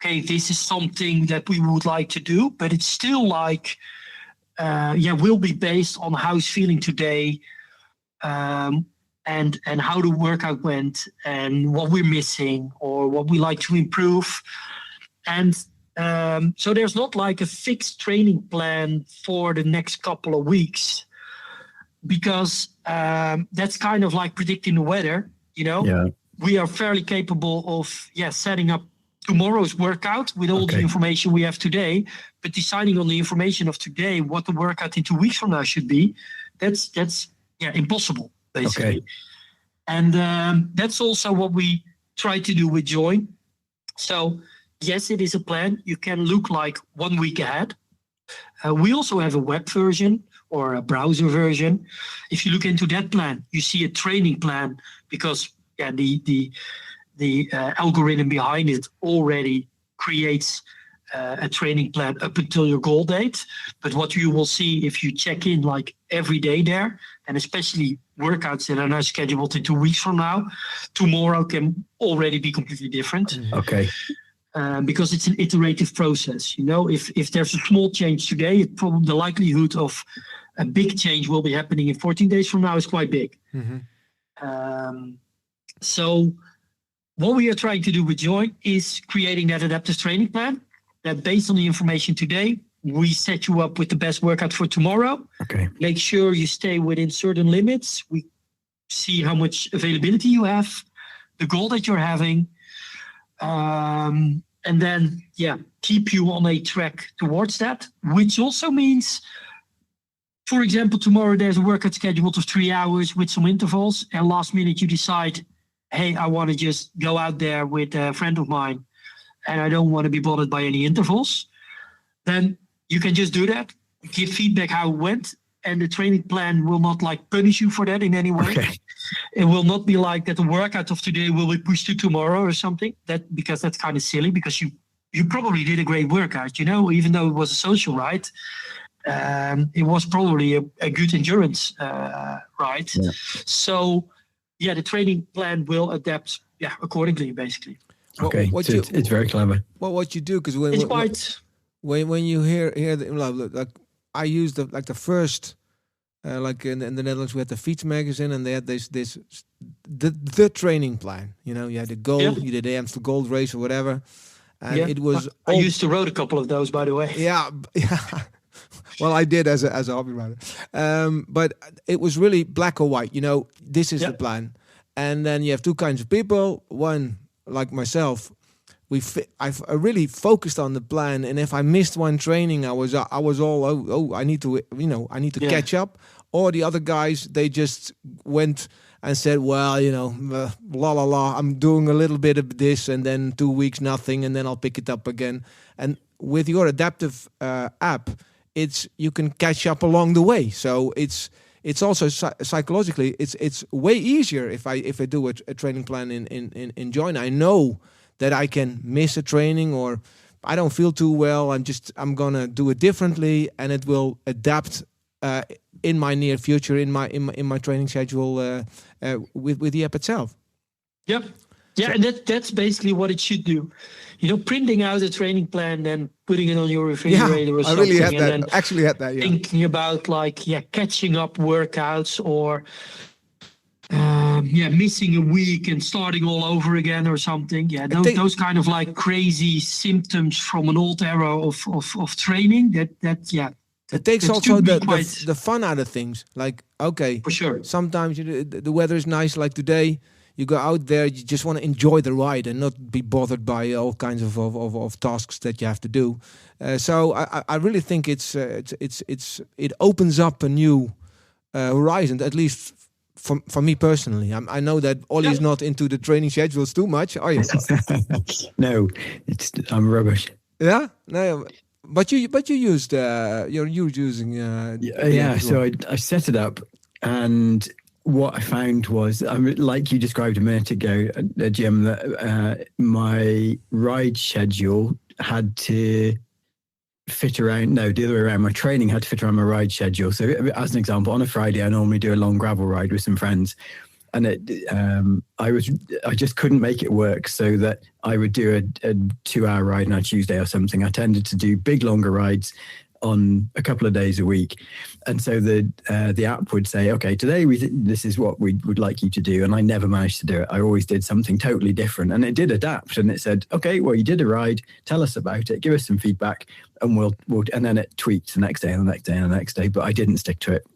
okay, this is something that we would like to do, but it's still like, will be based on how he's feeling today, and how the workout went and what we're missing or what we like to improve. And so there's not like a fixed training plan for the next couple of weeks, because that's kind of like predicting the weather, you know. Yeah. We are fairly capable of setting up tomorrow's workout with all the information we have today, but deciding on the information of today what the workout in 2 weeks from now should be, that's impossible, basically. Okay. And that's also what we try to do with JOIN. So yes, it is a plan. You can look like 1 week ahead. We also have a web version or a browser version. If you look into that plan, you see a training plan, because the algorithm behind it already creates a training plan up until your goal date. But what you will see if you check in like every day there, and especially workouts that are now scheduled in 2 weeks from now, tomorrow can already be completely different. Okay. Because it's an iterative process. You know, if there's a small change today, probably the likelihood of a big change will be happening in 14 days from now is quite big. Mm-hmm. So what we are trying to do with JOIN is creating that adaptive training plan that, based on the information today, we set you up with the best workout for tomorrow. Okay. Make sure you stay within certain limits. We see how much availability you have, the goal that you're having, and then keep you on a track towards that, which also means, for example, tomorrow there's a workout scheduled of 3 hours with some intervals, and last minute you decide, hey, I want to just go out there with a friend of mine and I don't want to be bothered by any intervals. Then you can just do that, give feedback how it went, and the training plan will not like punish you for that in any way. Okay. It will not be like that the workout of today will be pushed to tomorrow or something, because that's kind of silly, because you probably did a great workout, you know, even though it was a social ride. It was probably a good endurance ride. Yeah. So the training plan will adapt accordingly, basically. Okay, it's very clever. Well, what you do, because when you hear the, like, I use the first like in the Netherlands, we had the Fiets magazine, and they had the training plan. You know, you had the goal, you did the Amstel Gold Race or whatever, and it was. I used to road a couple of those, by the way. Yeah. Well, I did as a hobby rider, but it was really black or white. You know, this is the plan, and then you have two kinds of people. One, like myself, I really focused on the plan, and if I missed one training, I was all I need to catch up. Or the other guys, they just went and said, well, you know, I'm doing a little bit of this, and then 2 weeks nothing, and then I'll pick it up again. And with your adaptive app, you can catch up along the way. So it's also psychologically it's way easier if I do a training plan in Join. I know that I can miss a training, or I don't feel too well. I'm gonna do it differently, and it will adapt in my near future in my training schedule with the app itself. Yep. Yeah, so, and that's basically what it should do. You know, printing out a training plan, then putting it on your refrigerator or something. I really had that. Yeah. Thinking about catching up workouts, or missing a week and starting all over again or something. Yeah, those kind of like crazy symptoms from an old era of training. It takes also the fun out of things. Like, okay, for sure. Sometimes the weather is nice, like today. You go out there, you just want to enjoy the ride and not be bothered by all kinds of tasks that you have to do. So I really think it opens up a new horizon, at least for me personally. I know that Olly is not into the training schedules too much, are you? No, I'm rubbish. Yeah, no. But you used you're using So I set it up, and what I found was, like you described a minute ago, Jim, that my ride schedule had to fit around. No, the other way around. My training had to fit around my ride schedule. So, as an example, on a Friday, I normally do a long gravel ride with some friends. And I just couldn't make it work, so that I would do a 2-hour ride on a Tuesday or something. I tended to do big, longer rides on a couple of days a week. And so the app would say, okay, today this is what we would like you to do. And I never managed to do it. I always did something totally different. And it did adapt, and it said, okay, well, you did a ride, tell us about it, give us some feedback, and we'll and then it tweaked the next day and the next day and the next day. But I didn't stick to it.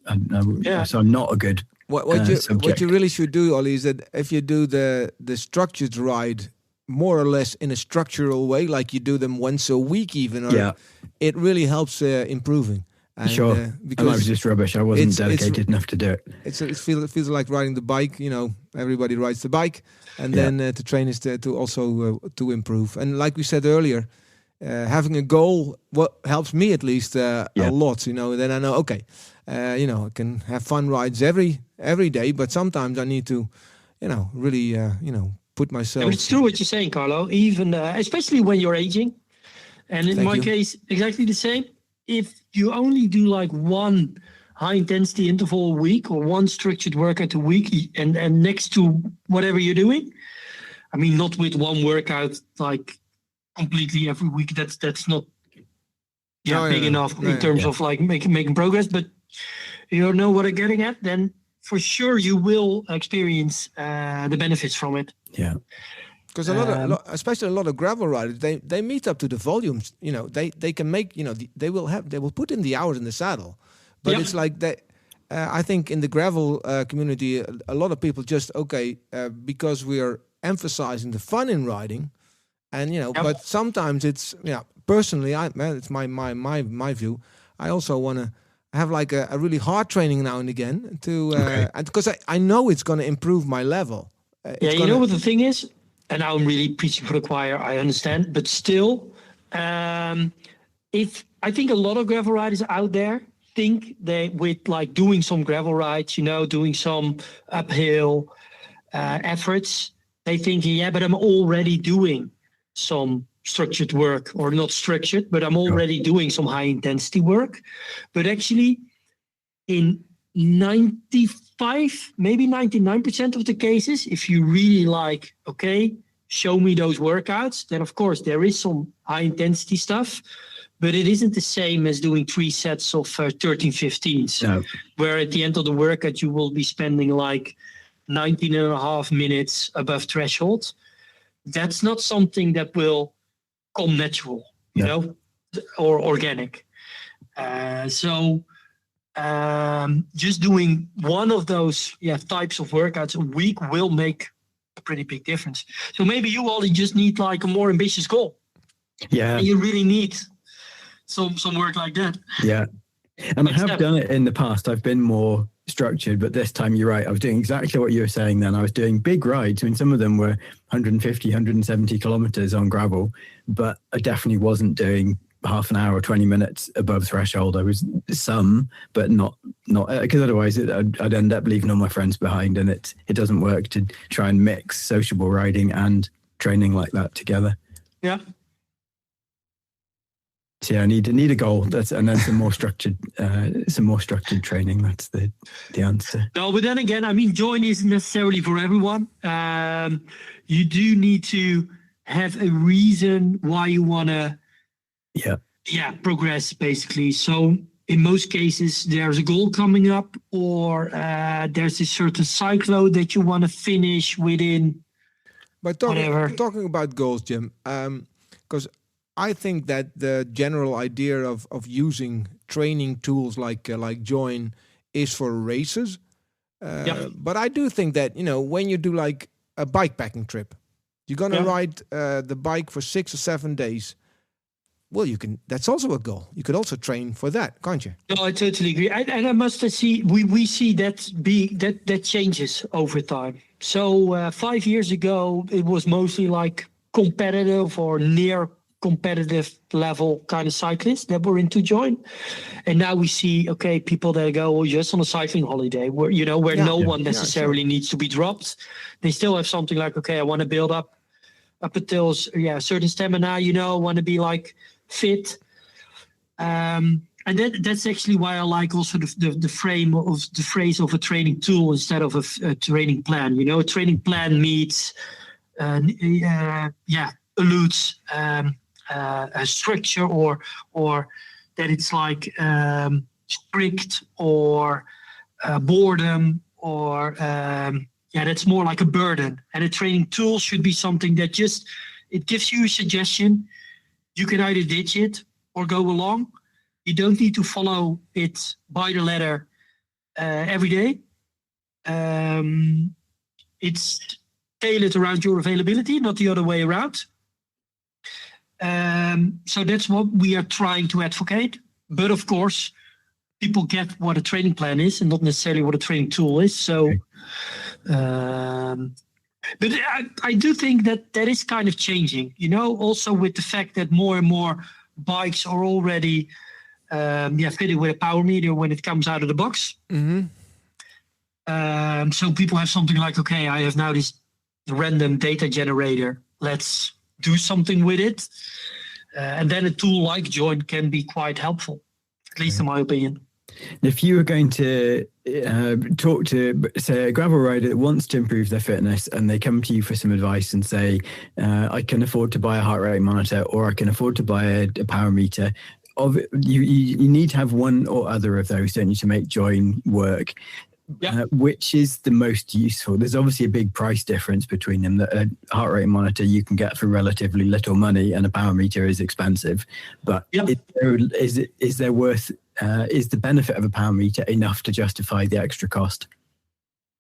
So I'm not a good What you really should do, Olly, is that if you do the structured ride more or less in a structural way, like you do them once a week even, it really helps improving. And, sure, because I was just rubbish. I wasn't dedicated enough to do it. It feels like riding the bike. You know, everybody rides the bike, and then to train is to also to improve. And like we said earlier, having a goal helps me at least a lot. You know, then I know, okay, I can have fun rides every day, but sometimes I need to, really, put myself. It's true what you're saying, Carlo. Even especially when you're aging, and in my case, exactly the same. If you only do like one high intensity interval a week or one structured workout a week, and next to whatever you're doing, I mean, not with one workout like completely every week. That's not big enough in terms of like making progress. But you know what I'm getting at, then for sure you will experience the benefits from it. Yeah. Because especially a lot of gravel riders, they meet up to the volumes. You know, they can make. They will put in the hours in the saddle, but it's like that. I think in the gravel community, a lot of people just because we are emphasizing the fun in riding, and but sometimes it's personally, it's my view. I also want to have like a really hard training now and again and because I know it's going to improve my level. You know what the thing is. And now I'm really preaching for the choir, I understand. But still, if I think a lot of gravel riders out there think they, with like doing some gravel rides, doing some uphill efforts, they think, but I'm already doing some structured work, or not structured, but I'm already doing some high intensity work. But actually, in 95, maybe 99% of the cases, if you really show me those workouts, then of course there is some high intensity stuff. but it isn't the same as doing 3 sets of 13, 15s, where at the end of the workout, you will be spending like 19 and a half minutes above threshold. That's not something that will come natural, you know, or organic. Just doing one of those types of workouts a week will make a pretty big difference. So maybe you, Ollie, just need like a more ambitious goal. Yeah. And you really need some work like that. Yeah. And I have done it in the past. I've been more structured, but this time you're right. I was doing exactly what you were saying then. I was doing big rides. I mean, some of them were 150, 170 kilometers on gravel, but I definitely wasn't doing half an hour or 20 minutes above threshold. I was some, but not because otherwise I'd end up leaving all my friends behind, and it doesn't work to try and mix sociable riding and training like that together. Yeah. So yeah, I need a goal. And then some more structured training. That's the answer. No, but then again, I mean, join isn't necessarily for everyone. You do need to have a reason why you want to progress, basically. So in most cases, there's a goal coming up, or there's a certain cyclo that you want to finish within. But talking about goals, Jim, because I think that the general idea of using training tools like Join is for races. But I do think that, you know, when you do like a bikepacking trip, you're going to ride the bike for 6 or 7 days. Well, that's also a goal. You could also train for that, can't you? No, I totally agree. And I must say, we see that changes over time. So 5 years ago, it was mostly like competitive or near competitive level kind of cyclists that were into Join. And now we see, people that go just on a cycling holiday where no one necessarily needs to be dropped. They still have something like, I want to build up until a certain stamina, I want to be like fit. And that's actually why I like also the phrase of a training tool instead of a training plan. You know, a training plan meets, alludes a structure or that it's like strict or boredom or that's more like a burden. And a training tool should be something that it gives you a suggestion. You can either ditch it or go along. You don't need to follow it by the letter every day. It's tailored around your availability, not the other way around. So that's what we are trying to advocate. But of course, people get what a training plan is and not necessarily what a training tool is. So, but I do think that is kind of changing, also with the fact that more and more bikes are already fitted with a power meter when it comes out of the box. Mm-hmm. So people have something like, I have now this random data generator. Let's do something with it. And then a tool like Join can be quite helpful, at least in my opinion. If you were going to talk to, say, a gravel rider that wants to improve their fitness and they come to you for some advice and say, I can afford to buy a heart rate monitor or I can afford to buy a power meter, you need to have one or other of those, don't you, to make Join work? Yeah. Which is the most useful? There's obviously a big price difference between them. That a heart rate monitor you can get for relatively little money, and a power meter is expensive. But is the benefit of a power meter enough to justify the extra cost?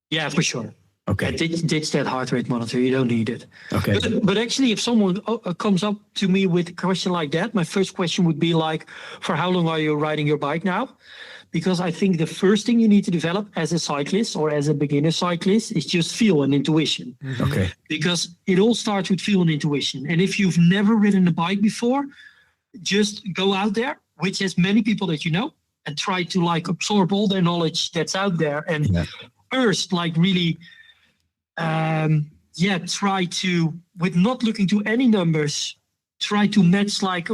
Yeah, for sure. Okay. Ditch that heart rate monitor. You don't need it. Okay. But actually, if someone comes up to me with a question like that, my first question would be like, for how long are you riding your bike now? Because I think the first thing you need to develop as a cyclist or as a beginner cyclist is just feel and intuition. Okay. Because it all starts with feel and intuition. And if you've never ridden a bike before, just go out there, which has many people that you know, and try to like absorb all their knowledge that's out there. And first, like really, try to, with not looking to any numbers, try to match like,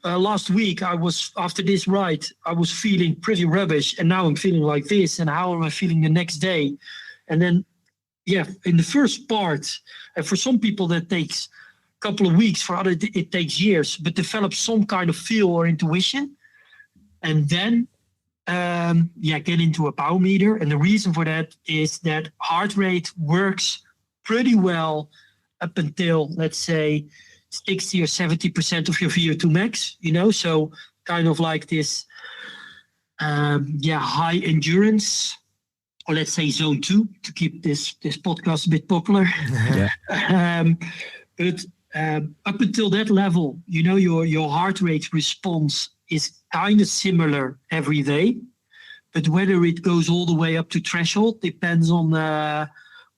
last week after this ride, I was feeling pretty rubbish and now I'm feeling like this. And how am I feeling the next day? And then, in the first part, and for some people that takes couple of weeks. For others, it takes years. But develop some kind of feel or intuition, and then get into a power meter. And the reason for that is that heart rate works pretty well up until, let's say, 60 or 70% of your VO2 max. So kind of like this, high endurance. Or let's say zone 2, to keep this podcast a bit popular. But up until that level, your heart rate response is kind of similar every day. But whether it goes all the way up to threshold depends on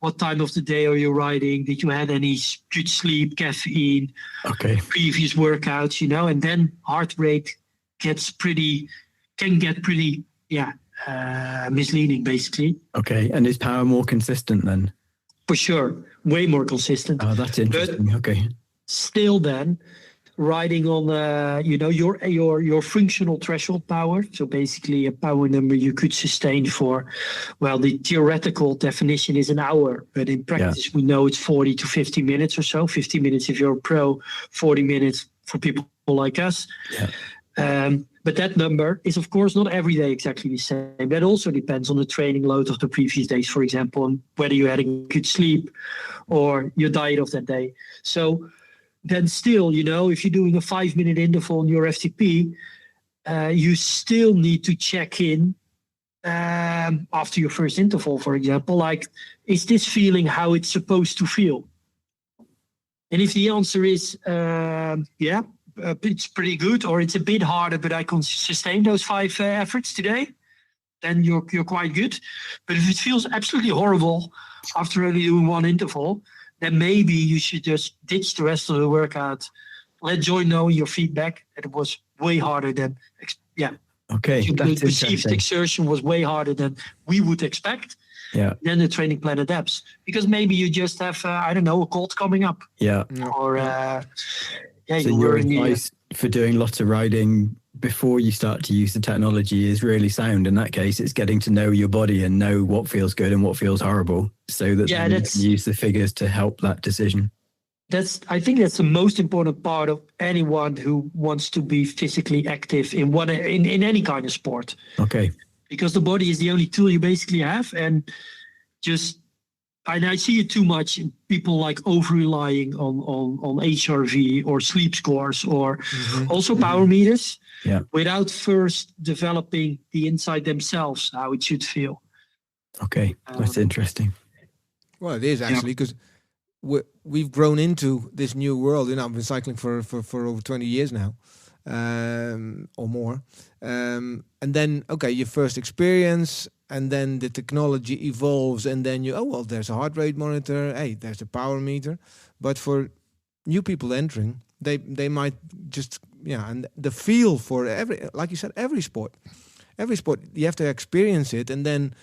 what time of the day are you riding. Did you had any good sleep, caffeine, previous workouts, and then heart rate can get pretty misleading, basically. Okay, and is power more consistent then? For sure, way more consistent. Oh, that's interesting. But okay. Still, then riding on your functional threshold power. So basically, a power number you could sustain for, well, the theoretical definition is an hour, but in practice we know it's 40 to 50 minutes or so. 50 minutes if you're a pro, 40 minutes for people like us. Yeah. But that number is, of course, not every day exactly the same. That also depends on the training load of the previous days, for example, and whether you had a good sleep or your diet of that day. So then still, if you're doing a 5-minute interval in your FTP, you still need to check in after your first interval, for example, like, is this feeling how it's supposed to feel? And if the answer is, it's pretty good, or it's a bit harder, but I can sustain those 5 efforts today, then you're quite good. But if it feels absolutely horrible after only doing 1 interval, then maybe you should just ditch the rest of the workout. Let JOIN know your feedback that it was way harder than the perceived exertion was way harder than we would expect. Yeah. Then the training plan adapts, because maybe you just have a cold coming up. Yeah. Or so your advice for doing lots of riding before you start to use the technology is really sound. In that case, it's getting to know your body and know what feels good and what feels horrible, so that you can use the figures to help that decision. I think that's the most important part of anyone who wants to be physically active in any kind of sport. Okay. Because the body is the only tool you basically have, and I see it too much in people like over-relying on HRV or sleep scores or also power meters without first developing the inside themselves, how it should feel. Okay, that's interesting. Well, it is actually, because we've grown into this new world. I've been cycling for over 20 years now, or more. And then, your first experience, and then the technology evolves, and then there's a heart rate monitor, there's a power meter. But for new people entering, they might just, and the feel for like you said, every sport, you have to experience it, and then,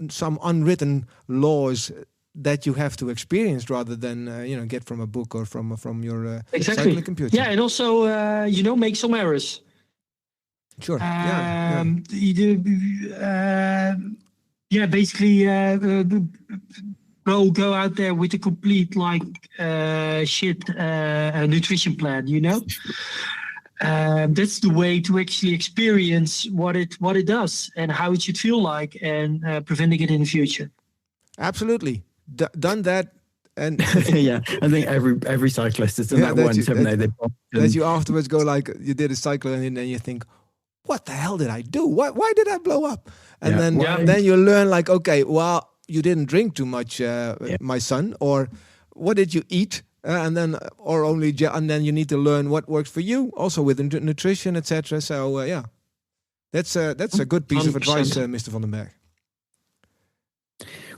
some unwritten laws that you have to experience rather than, get from a book or from your cycling computer. Yeah, and also, make some errors. Sure. Basically, go out there with a complete nutrition plan. That's the way to actually experience what it does and how it should feel like, and preventing it in the future. Absolutely, done that. And I think every cyclist has done that once, haven't they? That you afterwards go like, you did a cycle, and then you think, what the hell did I do? Why did I blow up? And then you learn, like, okay, well, you didn't drink too much, my son, or what did you eat? And then you need to learn what works for you, also with nutrition, etc. So that's a good piece of advice, Mr. van den Berg.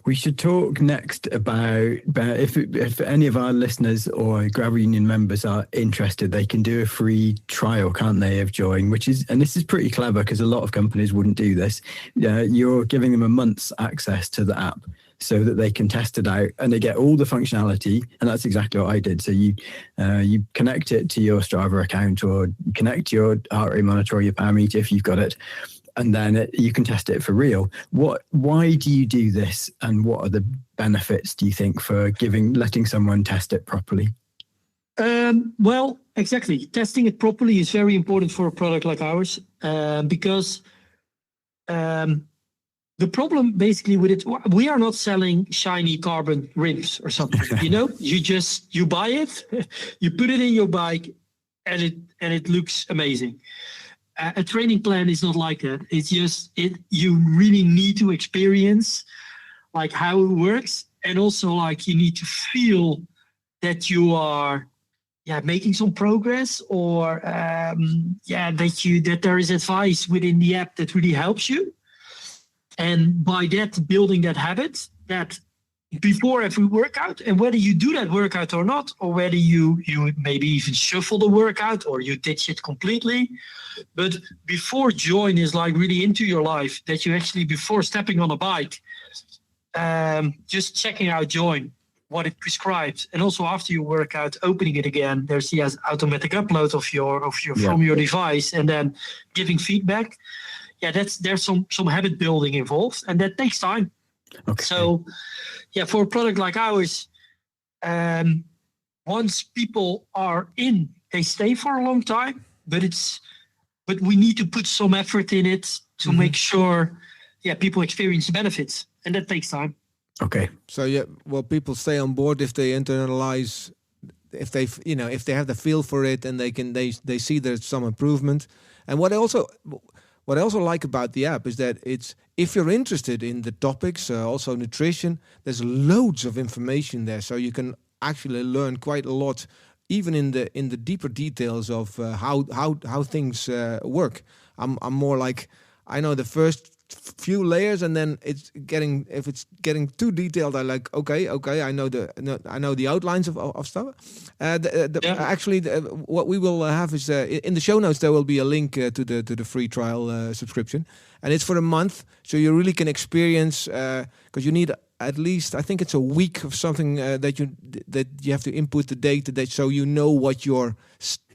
We should talk next about if any of our listeners or Gravel Union members are interested, they can do a free trial, can't they, of JOIN, and this is pretty clever because a lot of companies wouldn't do this. You're giving them a month's access to the app so that they can test it out, and they get all the functionality. And that's exactly what I did. So you connect it to your Strava account, or connect your heart rate monitor or your power meter if you've got it. and then you can test it for real. Why do you do this, and what are the benefits, do you think, for letting someone test it properly? Well, exactly. Testing it properly is very important for a product like ours, because the problem basically with it, we are not selling shiny carbon rims or something. You buy it, you put it in your bike, and it looks amazing. A training plan is not like that. It's just you really need to experience like how it works, and also like you need to feel that you are making some progress, or that there is advice within the app that really helps you. And by that, building that habit that before every workout, and whether you do that workout or not, or whether you maybe even shuffle the workout or you ditch it completely, but before Join is like really into your life, that you actually, before stepping on a bike, just checking out Join, what it prescribes, and also after your workout, opening it again, there's the automatic upload of your from your device, and then giving feedback. There's some habit building involved, and that takes time. Okay. So, for a product like ours, once people are in, they stay for a long time. But we need to put some effort in it to make sure, people experience the benefits, and that takes time. Okay. So people stay on board if they internalize, if they have the feel for it, and they see there's some improvement. And what I also like about the app is that if you're interested in the topics, also nutrition, there's loads of information there, so you can actually learn quite a lot, even in the deeper details of how things work. I'm more like, I know the first few layers, and then if it's getting too detailed, I like okay, I know the outlines of stuff. Actually, what we will have is in the show notes there will be a link to the free trial subscription, and it's for a month, so you really can experience, because you need at least, I think it's a week of something that you have to input the data, so you know what your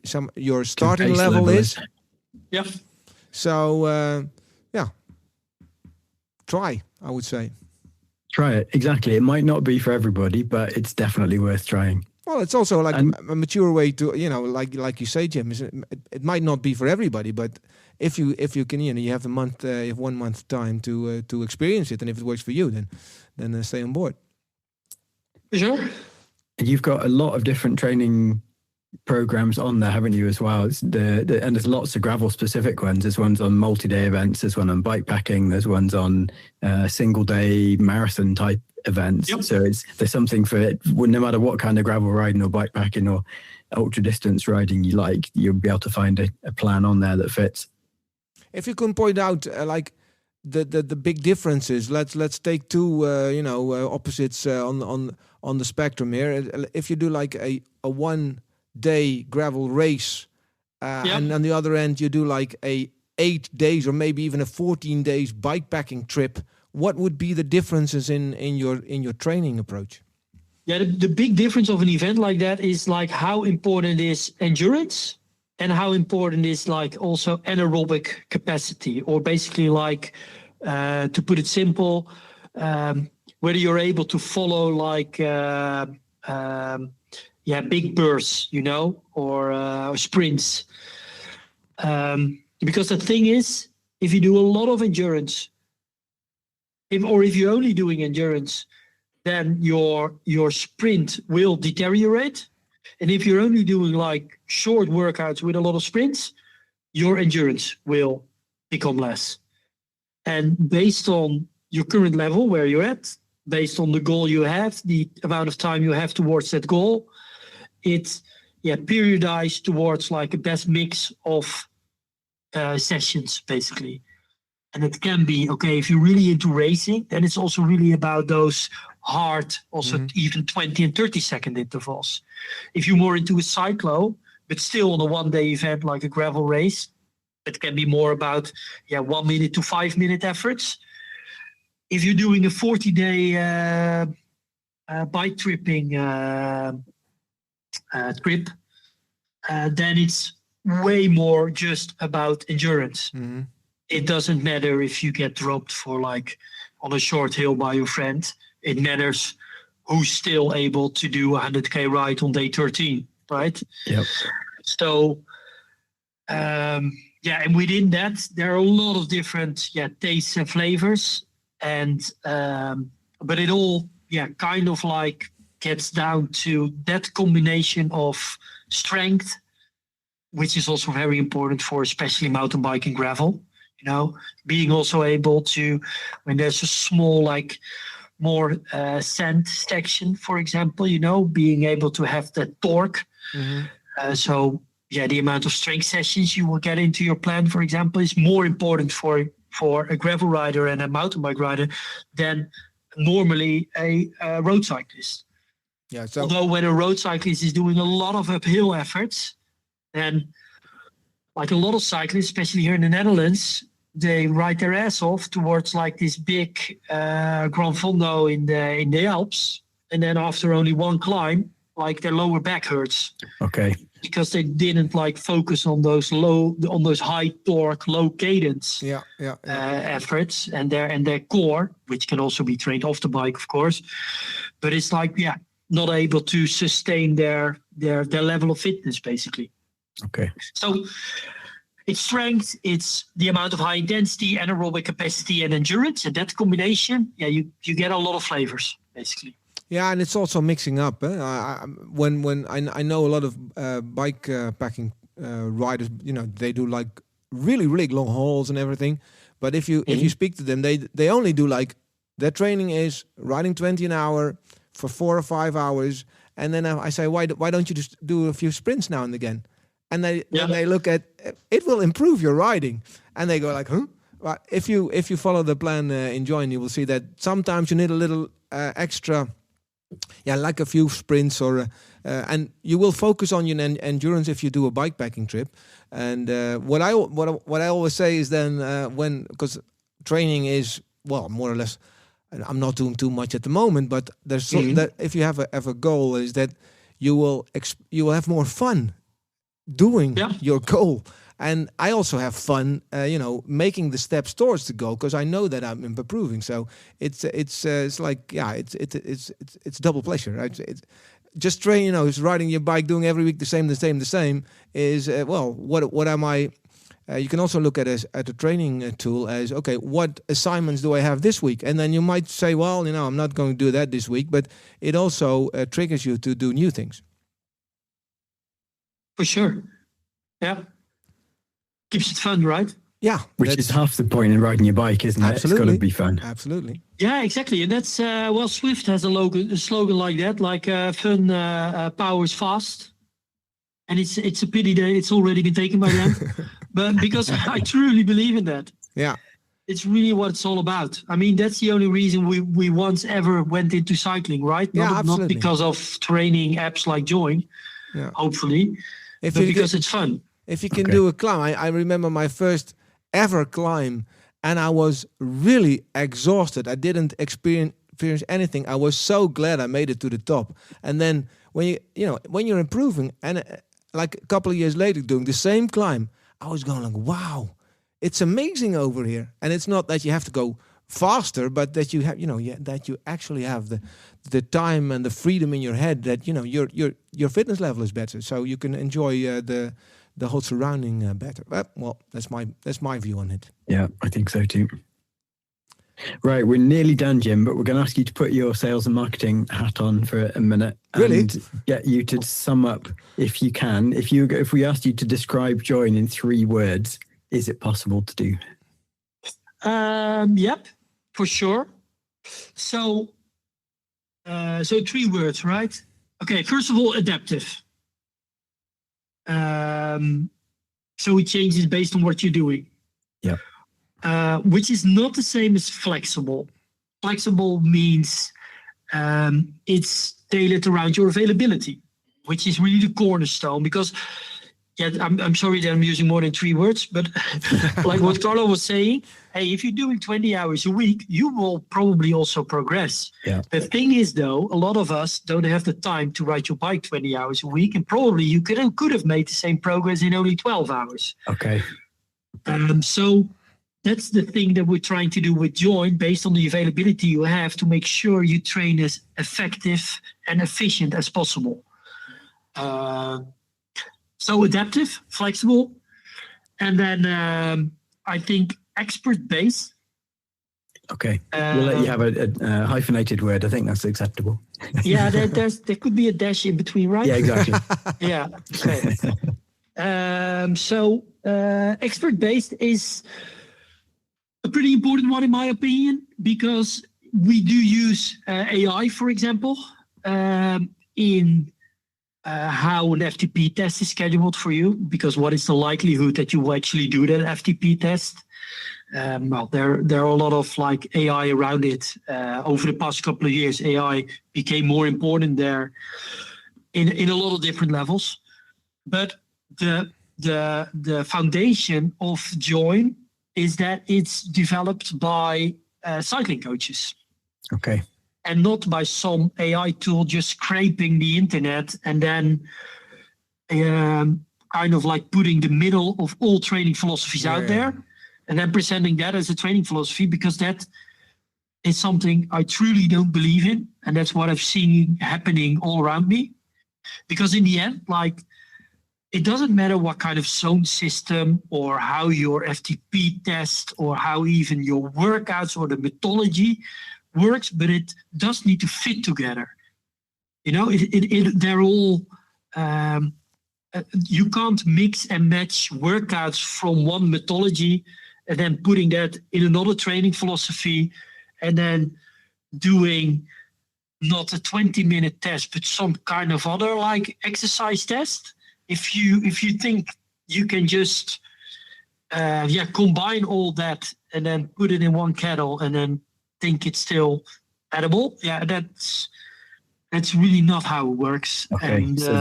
starting level is. Yeah. So try, I would say. Try it, exactly. It might not be for everybody, but it's definitely worth trying. Well, it's also like a mature way to, like you say, Jim. It might not be for everybody, but if you can, you have 1 month time to experience it, and if it works for you, then stay on board. Sure. You've got a lot of different training programs on there, haven't you, as well? And there's lots of gravel specific ones. There's ones on multi-day events, there's one on bike packing, there's ones on single day marathon type events. Yep. So there's something for it. No matter what kind of gravel riding or bike packing or ultra distance riding you like, you'll be able to find a plan on there that fits. If you can point out like the big differences, let's take two opposites on the spectrum here. If you do like a 1 day gravel race, and on the other end you do like a 8 days or maybe even a 14 days bikepacking trip, what would be the differences in your training approach? The big difference of an event like that is like how important is endurance, and how important is like also anaerobic capacity, or basically like to put it simple, whether you're able to follow like big bursts, or sprints. Because the thing is, if you do a lot of endurance, if you're only doing endurance, then your sprint will deteriorate. And if you're only doing like short workouts with a lot of sprints, your endurance will become less. And based on your current level, where you're at, based on the goal you have, the amount of time you have towards that goal, it's periodized towards like a best mix of sessions, basically. And it can be, okay, if you're really into racing, then it's also really about those hard, also even 20 and 30 second intervals. If you're more into a cyclo, but still on a 1 day event like a gravel race, it can be more about 1 minute to 5 minute efforts. If you're doing a 40-day bike tripping trip, then it's way more just about endurance. it doesn't matter if you get dropped for like on a short hill by your friend. It matters who's still able to do a 100K ride on day 13, right? Yep. So, and within that, there are a lot of different tastes and flavors. And, but it all, kind of like gets down to that combination of strength, which is also very important for especially mountain bike and gravel. Being also able to, when there's a small, like more sand section, for example, being able to have that torque. Mm-hmm. The amount of strength sessions you will get into your plan, for example, is more important for a gravel rider and a mountain bike rider than normally a road cyclist. Yeah. So although when a road cyclist is doing a lot of uphill efforts, and like a lot of cyclists, especially here in the Netherlands, they ride their ass off towards like this big Grand Fondo in the Alps, and then after only one climb, like their lower back hurts. Okay. Because they didn't like focus on those high torque, low cadence efforts and their core, which can also be trained off the bike, of course. But it's like not able to sustain their level of fitness, basically. Okay. So it's strength, it's the amount of high intensity, anaerobic capacity, and endurance, and that combination, you get a lot of flavors, basically. Yeah, and it's also mixing up. When I know a lot of bike packing riders, they do like really, really long hauls and everything. But if you speak to them, they only do like their training is riding 20 an hour for 4 or 5 hours, and then I say, why don't you just do a few sprints now and again? And they look at it will improve your riding, and they go like, huh? Well, if you follow the plan in Join, you will see that sometimes you need a little extra. Yeah, like a few sprints and you will focus on your endurance if you do a bikepacking trip. And what I always say is then because training is more or less, I'm not doing too much at the moment, but there's that if you have a goal is that you will have more fun doing your goal. And I also have fun, making the steps towards the goal because I know that I'm improving. So it's double pleasure. Right? It's just train, is riding your bike, doing every week the same is what am I? You can also look at a training tool as okay, what assignments do I have this week? And then you might say, well, I'm not going to do that this week, but it also triggers you to do new things. For sure, yeah. Keeps it fun, right? Yeah. Which is half the point in riding your bike, isn't it? Absolutely. It's got to be fun. Absolutely. Yeah, exactly. And that's, Swift has a slogan like that, like fun powers fast. And it's a pity that it's already been taken by them. But because I truly believe in that. Yeah. It's really what it's all about. I mean, that's the only reason we once ever went into cycling, right? Not because of training apps like Join, hopefully, but because it's fun. If you can do a climb, I remember my first ever climb, and I was really exhausted. I didn't experience anything. I was so glad I made it to the top. And then when you're improving, and like a couple of years later doing the same climb, I was going like, wow, it's amazing over here. And it's not that you have to go faster, but that you have, that you actually have the time and the freedom in your head that your fitness level is better, so you can enjoy the whole surrounding better. Well, that's my view on it. Yeah, I think so too. Right, we're nearly done, Jim, but we're going to ask you to put your sales and marketing hat on for a minute and get you to sum up, if you can. If we asked you to describe Join in 3 words, is it possible to do? Yep, for sure. So 3 words, right? Okay, first of all, adaptive. So it changes based on what you're doing. Yeah. Which is not the same as flexible. Flexible means it's tailored around your availability, which is really the cornerstone. Because, I'm sorry that I'm using more than 3 words, but like what Carlo was saying, hey, if you're doing 20 hours a week, you will probably also progress. Yeah. The thing is, though, a lot of us don't have the time to ride your bike 20 hours a week, and probably you could have made the same progress in only 12 hours. Okay. So that's the thing that we're trying to do with Join, based on the availability you have, to make sure you train as effective and efficient as possible. So adaptive, flexible, and then I think expert-based. Okay, we'll let you have a hyphenated word. I think that's acceptable. Yeah, there could be a dash in between, right? Yeah, exactly. Yeah. Okay. So expert-based is a pretty important one in my opinion, because we do use AI, for example, in how an FTP test is scheduled for you, because what is the likelihood that you will actually do that FTP test? Well, there are a lot of like AI around it. Over the past couple of years, AI became more important there in a lot of different levels. But the foundation of Join is that it's developed by cycling coaches. Okay. And not by some AI tool just scraping the internet and then kind of like putting the middle of all training philosophies out there and then presenting that as a training philosophy, because that is something I truly don't believe in. And that's what I've seen happening all around me. Because in the end, like, it doesn't matter what kind of zone system or how your FTP test or how even your workouts or the methodology works, but it does need to fit together. You know, they're all, you can't mix and match workouts from one methodology and then putting that in another training philosophy and then doing not a 20-minute test, but some kind of other like exercise test. If you think you can just combine all that and then put it in one kettle and then think it's still edible, that's really not how it works. Okay, and so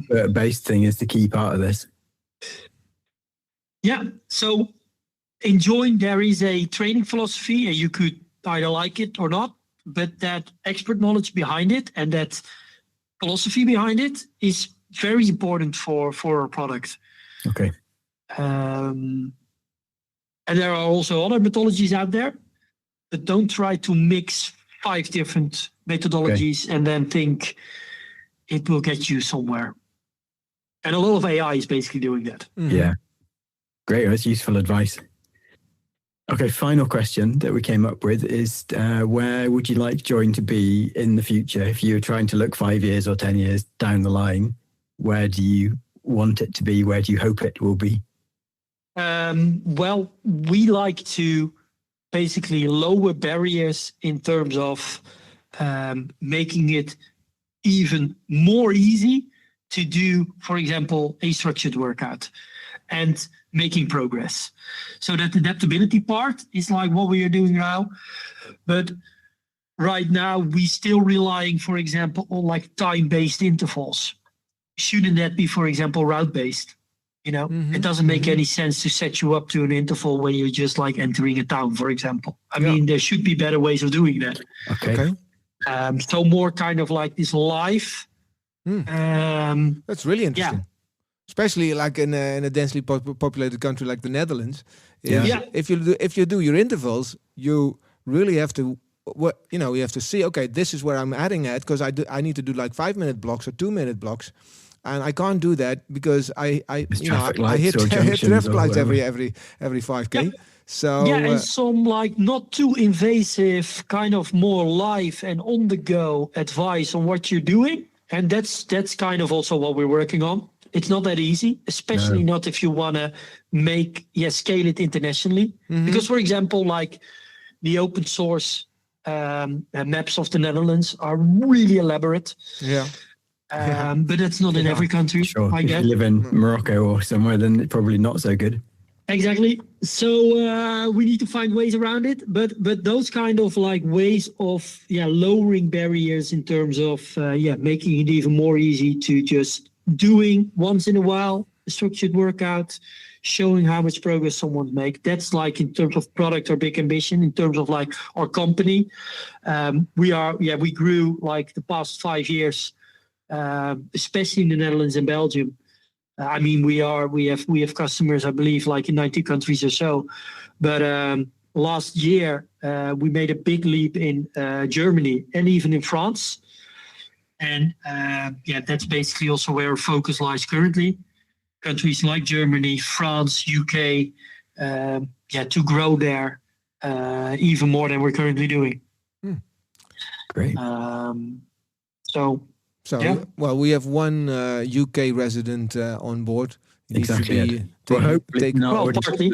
the base thing is the key part of this. Yeah, so in Join there is a training philosophy, and you could either like it or not, but that expert knowledge behind it and that philosophy behind it is very important for our product. Okay. And there are also other methodologies out there, but don't try to mix 5 different methodologies and then think it will get you somewhere. And a lot of AI is basically doing that. Mm-hmm. Yeah. Great. That's useful advice. Okay, final question that we came up with is where would you like Join to be in the future? If you were trying to look 5 years or 10 years down the line, where do you want it to be? Where do you hope it will be? Well, we like to basically lower barriers in terms of making it even more easy to do, for example, a structured workout and making progress. So that adaptability part is like what we are doing now. But right now, we still relying, for example, on like time-based intervals. Shouldn't that be, for example, route-based? You know, it doesn't make any sense to set you up to an interval when you're just like entering a town, for example. I mean, there should be better ways of doing that. Okay. So more kind of like this live. That's really interesting. Yeah. Especially like in a densely populated country like the Netherlands. If you do your intervals, you really have to. You have to see. Okay, this is where I'm adding at, because I need to do like 5-minute blocks or 2-minute blocks. And I can't do that because I hit traffic lights every 5K. Yeah. So and some like not too invasive, kind of more live and on the go advice on what you're doing, and that's kind of also what we're working on. It's not that easy, especially not if you want to scale it internationally. Because, for example, like the open source maps of the Netherlands are really elaborate. Yeah. But it's not in every country. Sure. If you live in Morocco or somewhere, then it's probably not so good. Exactly. So we need to find ways around it. But those kind of like ways of lowering barriers in terms of making it even more easy to just doing once in a while a structured workout, showing how much progress someone make. That's like in terms of product or big ambition. In terms of like our company, we grew like the past 5 years. Especially in the Netherlands and Belgium, I mean, we have customers, I believe, like in 90 countries or so. But last year, we made a big leap in Germany and even in France. And that's basically also where our focus lies currently. Countries like Germany, France, UK, to grow there even more than we're currently doing. Great. Well, we have one UK resident on board. Exactly. Hopefully not. Partly.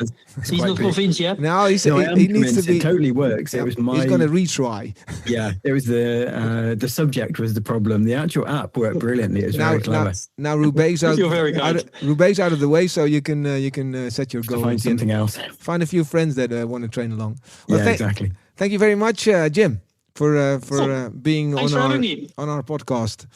He's not convinced yet. No, he needs to be. It totally works. It was He's going to retry. Yeah, it was the subject was the problem. The actual app worked brilliantly. It was very clever. Now Roubaix out. You're very kind. Roubaix out of the way, so you can set your goal. Find something else. Find a few friends that want to train along. Well, exactly. Thank you very much, Jim, for being on our podcast.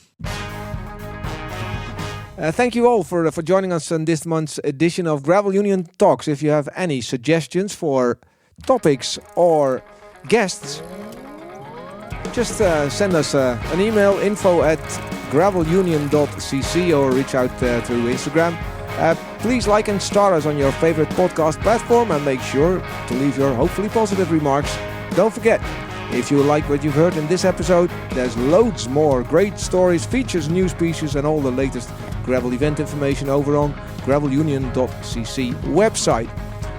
Thank you all for joining us on this month's edition of Gravel Union Talks. If you have any suggestions for topics or guests, just send us an email, info@gravelunion.cc, or reach out through Instagram. Please like and star us on your favorite podcast platform, and make sure to leave your hopefully positive remarks. Don't forget, if you like what you've heard in this episode, there's loads more great stories, features, news pieces, and all the latest gravel event information over on gravelunion.cc website.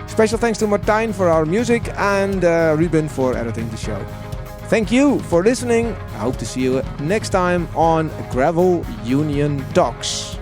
Special thanks to Martijn for our music and Ruben for editing the show. Thank you for listening. I hope to see you next time on Gravel Union Talks.